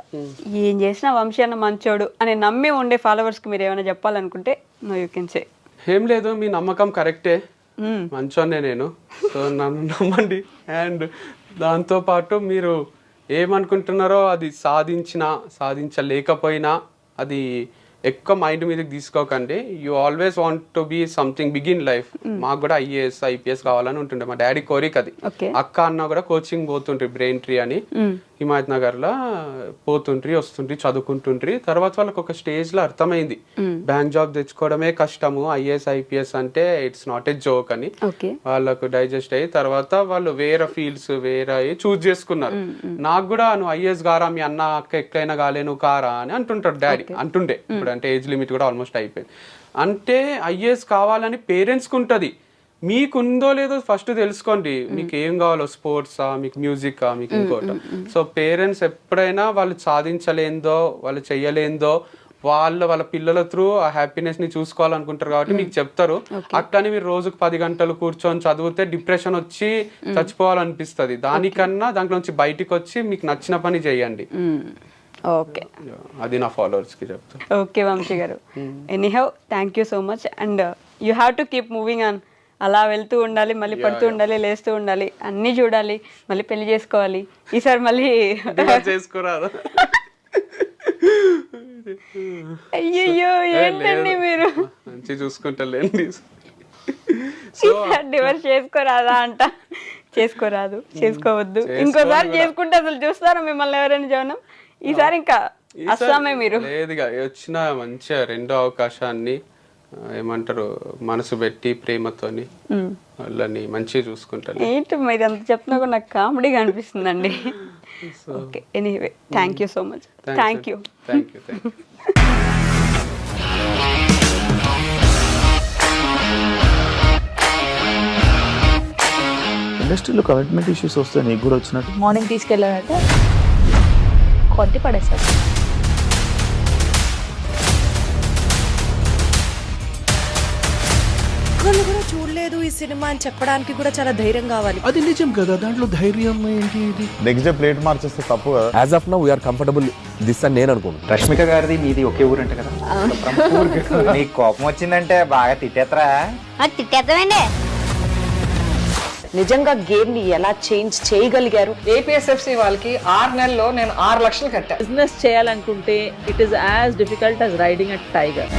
[SPEAKER 2] ఏం చేసినా వంశీ అన్న మంచోడు అని నమ్మి ఉండే ఫాలోవర్స్ కి మీరు ఏమైనా చెప్పాలనుకుంటే
[SPEAKER 3] ఏం లేదు, మీ నమ్మకం కరెక్టే, మంచోనే నేను, సో నన్ను నమ్మండి. అండ్ దాంతో పాటు మీరు ఏమనుకుంటున్నారో అది సాధించలేకపోయినా అది ఎక్కువ మైండ్ మీదకి తీసుకోకండి. You always want to be something big in life. మాకు కూడా IAS IPS కావాలని ఉంటుండే, మా డాడీ కోరిక అది. అక్క అన్న కూడా కోచింగ్ పోతుండ్రి బ్రెయిన్ ట్రీ అని హిమాయత్ నగర్ లో పోతుండ్రి వస్తుండ్రి చదువుకుంటుండ్రి. తర్వాత వాళ్ళకి ఒక స్టేజ్ లో అర్థమైంది బ్యాంక్ జాబ్ తెచ్చుకోవడమే కష్టము, IAS IPS అంటే ఇట్స్ నాట్ ఏ జోక్ అని వాళ్ళకు డైజెస్ట్ అయ్యి తర్వాత వాళ్ళు వేరే ఫీల్డ్స్ వేరే చూస్ చేసుకున్నారు. నాకు కూడా నువ్వు IAS గారా మీ అన్న అక్క ఎక్కడైనా కాలేను కారా అని అంటుంటాడు డాడీ, అంటుండే. ఇప్పుడు అంటే ఏజ్ లిమిట్ కూడా ఆల్మోస్ట్ అయిపోయింది. అంటే IAS కావాలని పేరెంట్స్కి ఉంటుంది, మీకుందో లేదో ఫస్ట్ తెలుసుకోండి. మీకు ఏం కావాలో, స్పోర్ట్సా, మీకు మ్యూజికా, మీకు ఇంకోట. సో పేరెంట్స్ ఎప్పుడైనా వాళ్ళు సాధించలేందో వాళ్ళు చెయ్యలేందో వాళ్ళ పిల్లల త్రూ ఆ హ్యాపీనెస్ ని చూసుకోవాలనుకుంటారు కాబట్టి మీకు చెప్తారు. అట్లని మీరు రోజుకు 10 గంటలు కూర్చొని చదివితే డిప్రెషన్ వచ్చి చచ్చిపోవాలనిపిస్తుంది. దానికన్నా దాంట్లో నుంచి బయటికి వచ్చి మీకు నచ్చిన పని చేయండి.
[SPEAKER 2] ఓకే,
[SPEAKER 3] అది నా ఫాలోవర్స్ కి చెప్తాను.
[SPEAKER 2] ఓకే వంశీ గారు, anyhow thank you so much. And you have to keep moving on. అలా వెళ్తూ ఉండాలి, మళ్ళీ పడుతూ ఉండాలి, లేస్తూ ఉండాలి, అన్నీ చూడాలి, మళ్ళీ పెళ్లి చేసుకోవాలి. ఈసారి మళ్ళీ
[SPEAKER 3] చేసుకోరాదు.
[SPEAKER 2] అయ్యయ్యో ఏంటండి మీరు
[SPEAKER 3] మంచి చూసుకుంటలేండి.
[SPEAKER 2] డివర్స్ చేసుకోరాదా అంట. చేసుకోరాదు, చేసుకోవద్దు. ఇంకోసారి చేసుకుంటే అసలు చూస్తారా మిమ్మల్ని ఎవరైనా జవనం? ఈసారి ఇంకా అస్సామే మీరు.
[SPEAKER 3] లేదుగా వచ్చిన మంచిగా రెండో అవకాశాన్ని ఏమంటారు మనసు పెట్టి ప్రేమతోని వాళ్ళని మంచిగా చూసుకుంటాను.
[SPEAKER 2] ఏంటి మీరు అంత చెప్తున్నా కూడా నాకు కామెడీగా అనిపిస్తుందండి. Okay, anyway thank you so much. Thank you.
[SPEAKER 4] ఇండస్ట్రీలో కమిట్మెంట్ ఇష్యూస్ వస్తే నీకు కూడా వచ్చినట్టు
[SPEAKER 5] మార్నింగ్ తీసుకెళ్ళాడంటే కొట్టి పడేసాడు.
[SPEAKER 6] వాళ్ళు కూడా చూడలేదు ఈ సినిమా అని చెప్పడానికి కూడా చాలా ధైర్యం కావాలి.
[SPEAKER 7] అది నిజం కదా, దాంట్లో ధైర్యం ఏంటి? ఇది
[SPEAKER 4] నెక్స్ట్ డే ప్లేట్ మార్చేస్తే తప్పు కదా.
[SPEAKER 8] As of now we are comfortable this అని నేను అనుకుంటున్నాను.
[SPEAKER 9] రష్మిక గారిది మీది ఒకే ఊరు అంటే కదా.
[SPEAKER 10] నీకు కోపం వచ్చిందంటే బాగా తిట్టేత్తరా?
[SPEAKER 5] తిట్టేద్దామండి.
[SPEAKER 6] నిజంగా గేమ్ ని ఎలా చేంజ్ చేయగలిగారు?
[SPEAKER 11] APSFC వాళ్ళకి 6 నెలల్లో నేను 6 లక్షలు కట్టా.
[SPEAKER 5] బిజినెస్ చేయాలనుకుంటే it is as difficult as riding a tiger.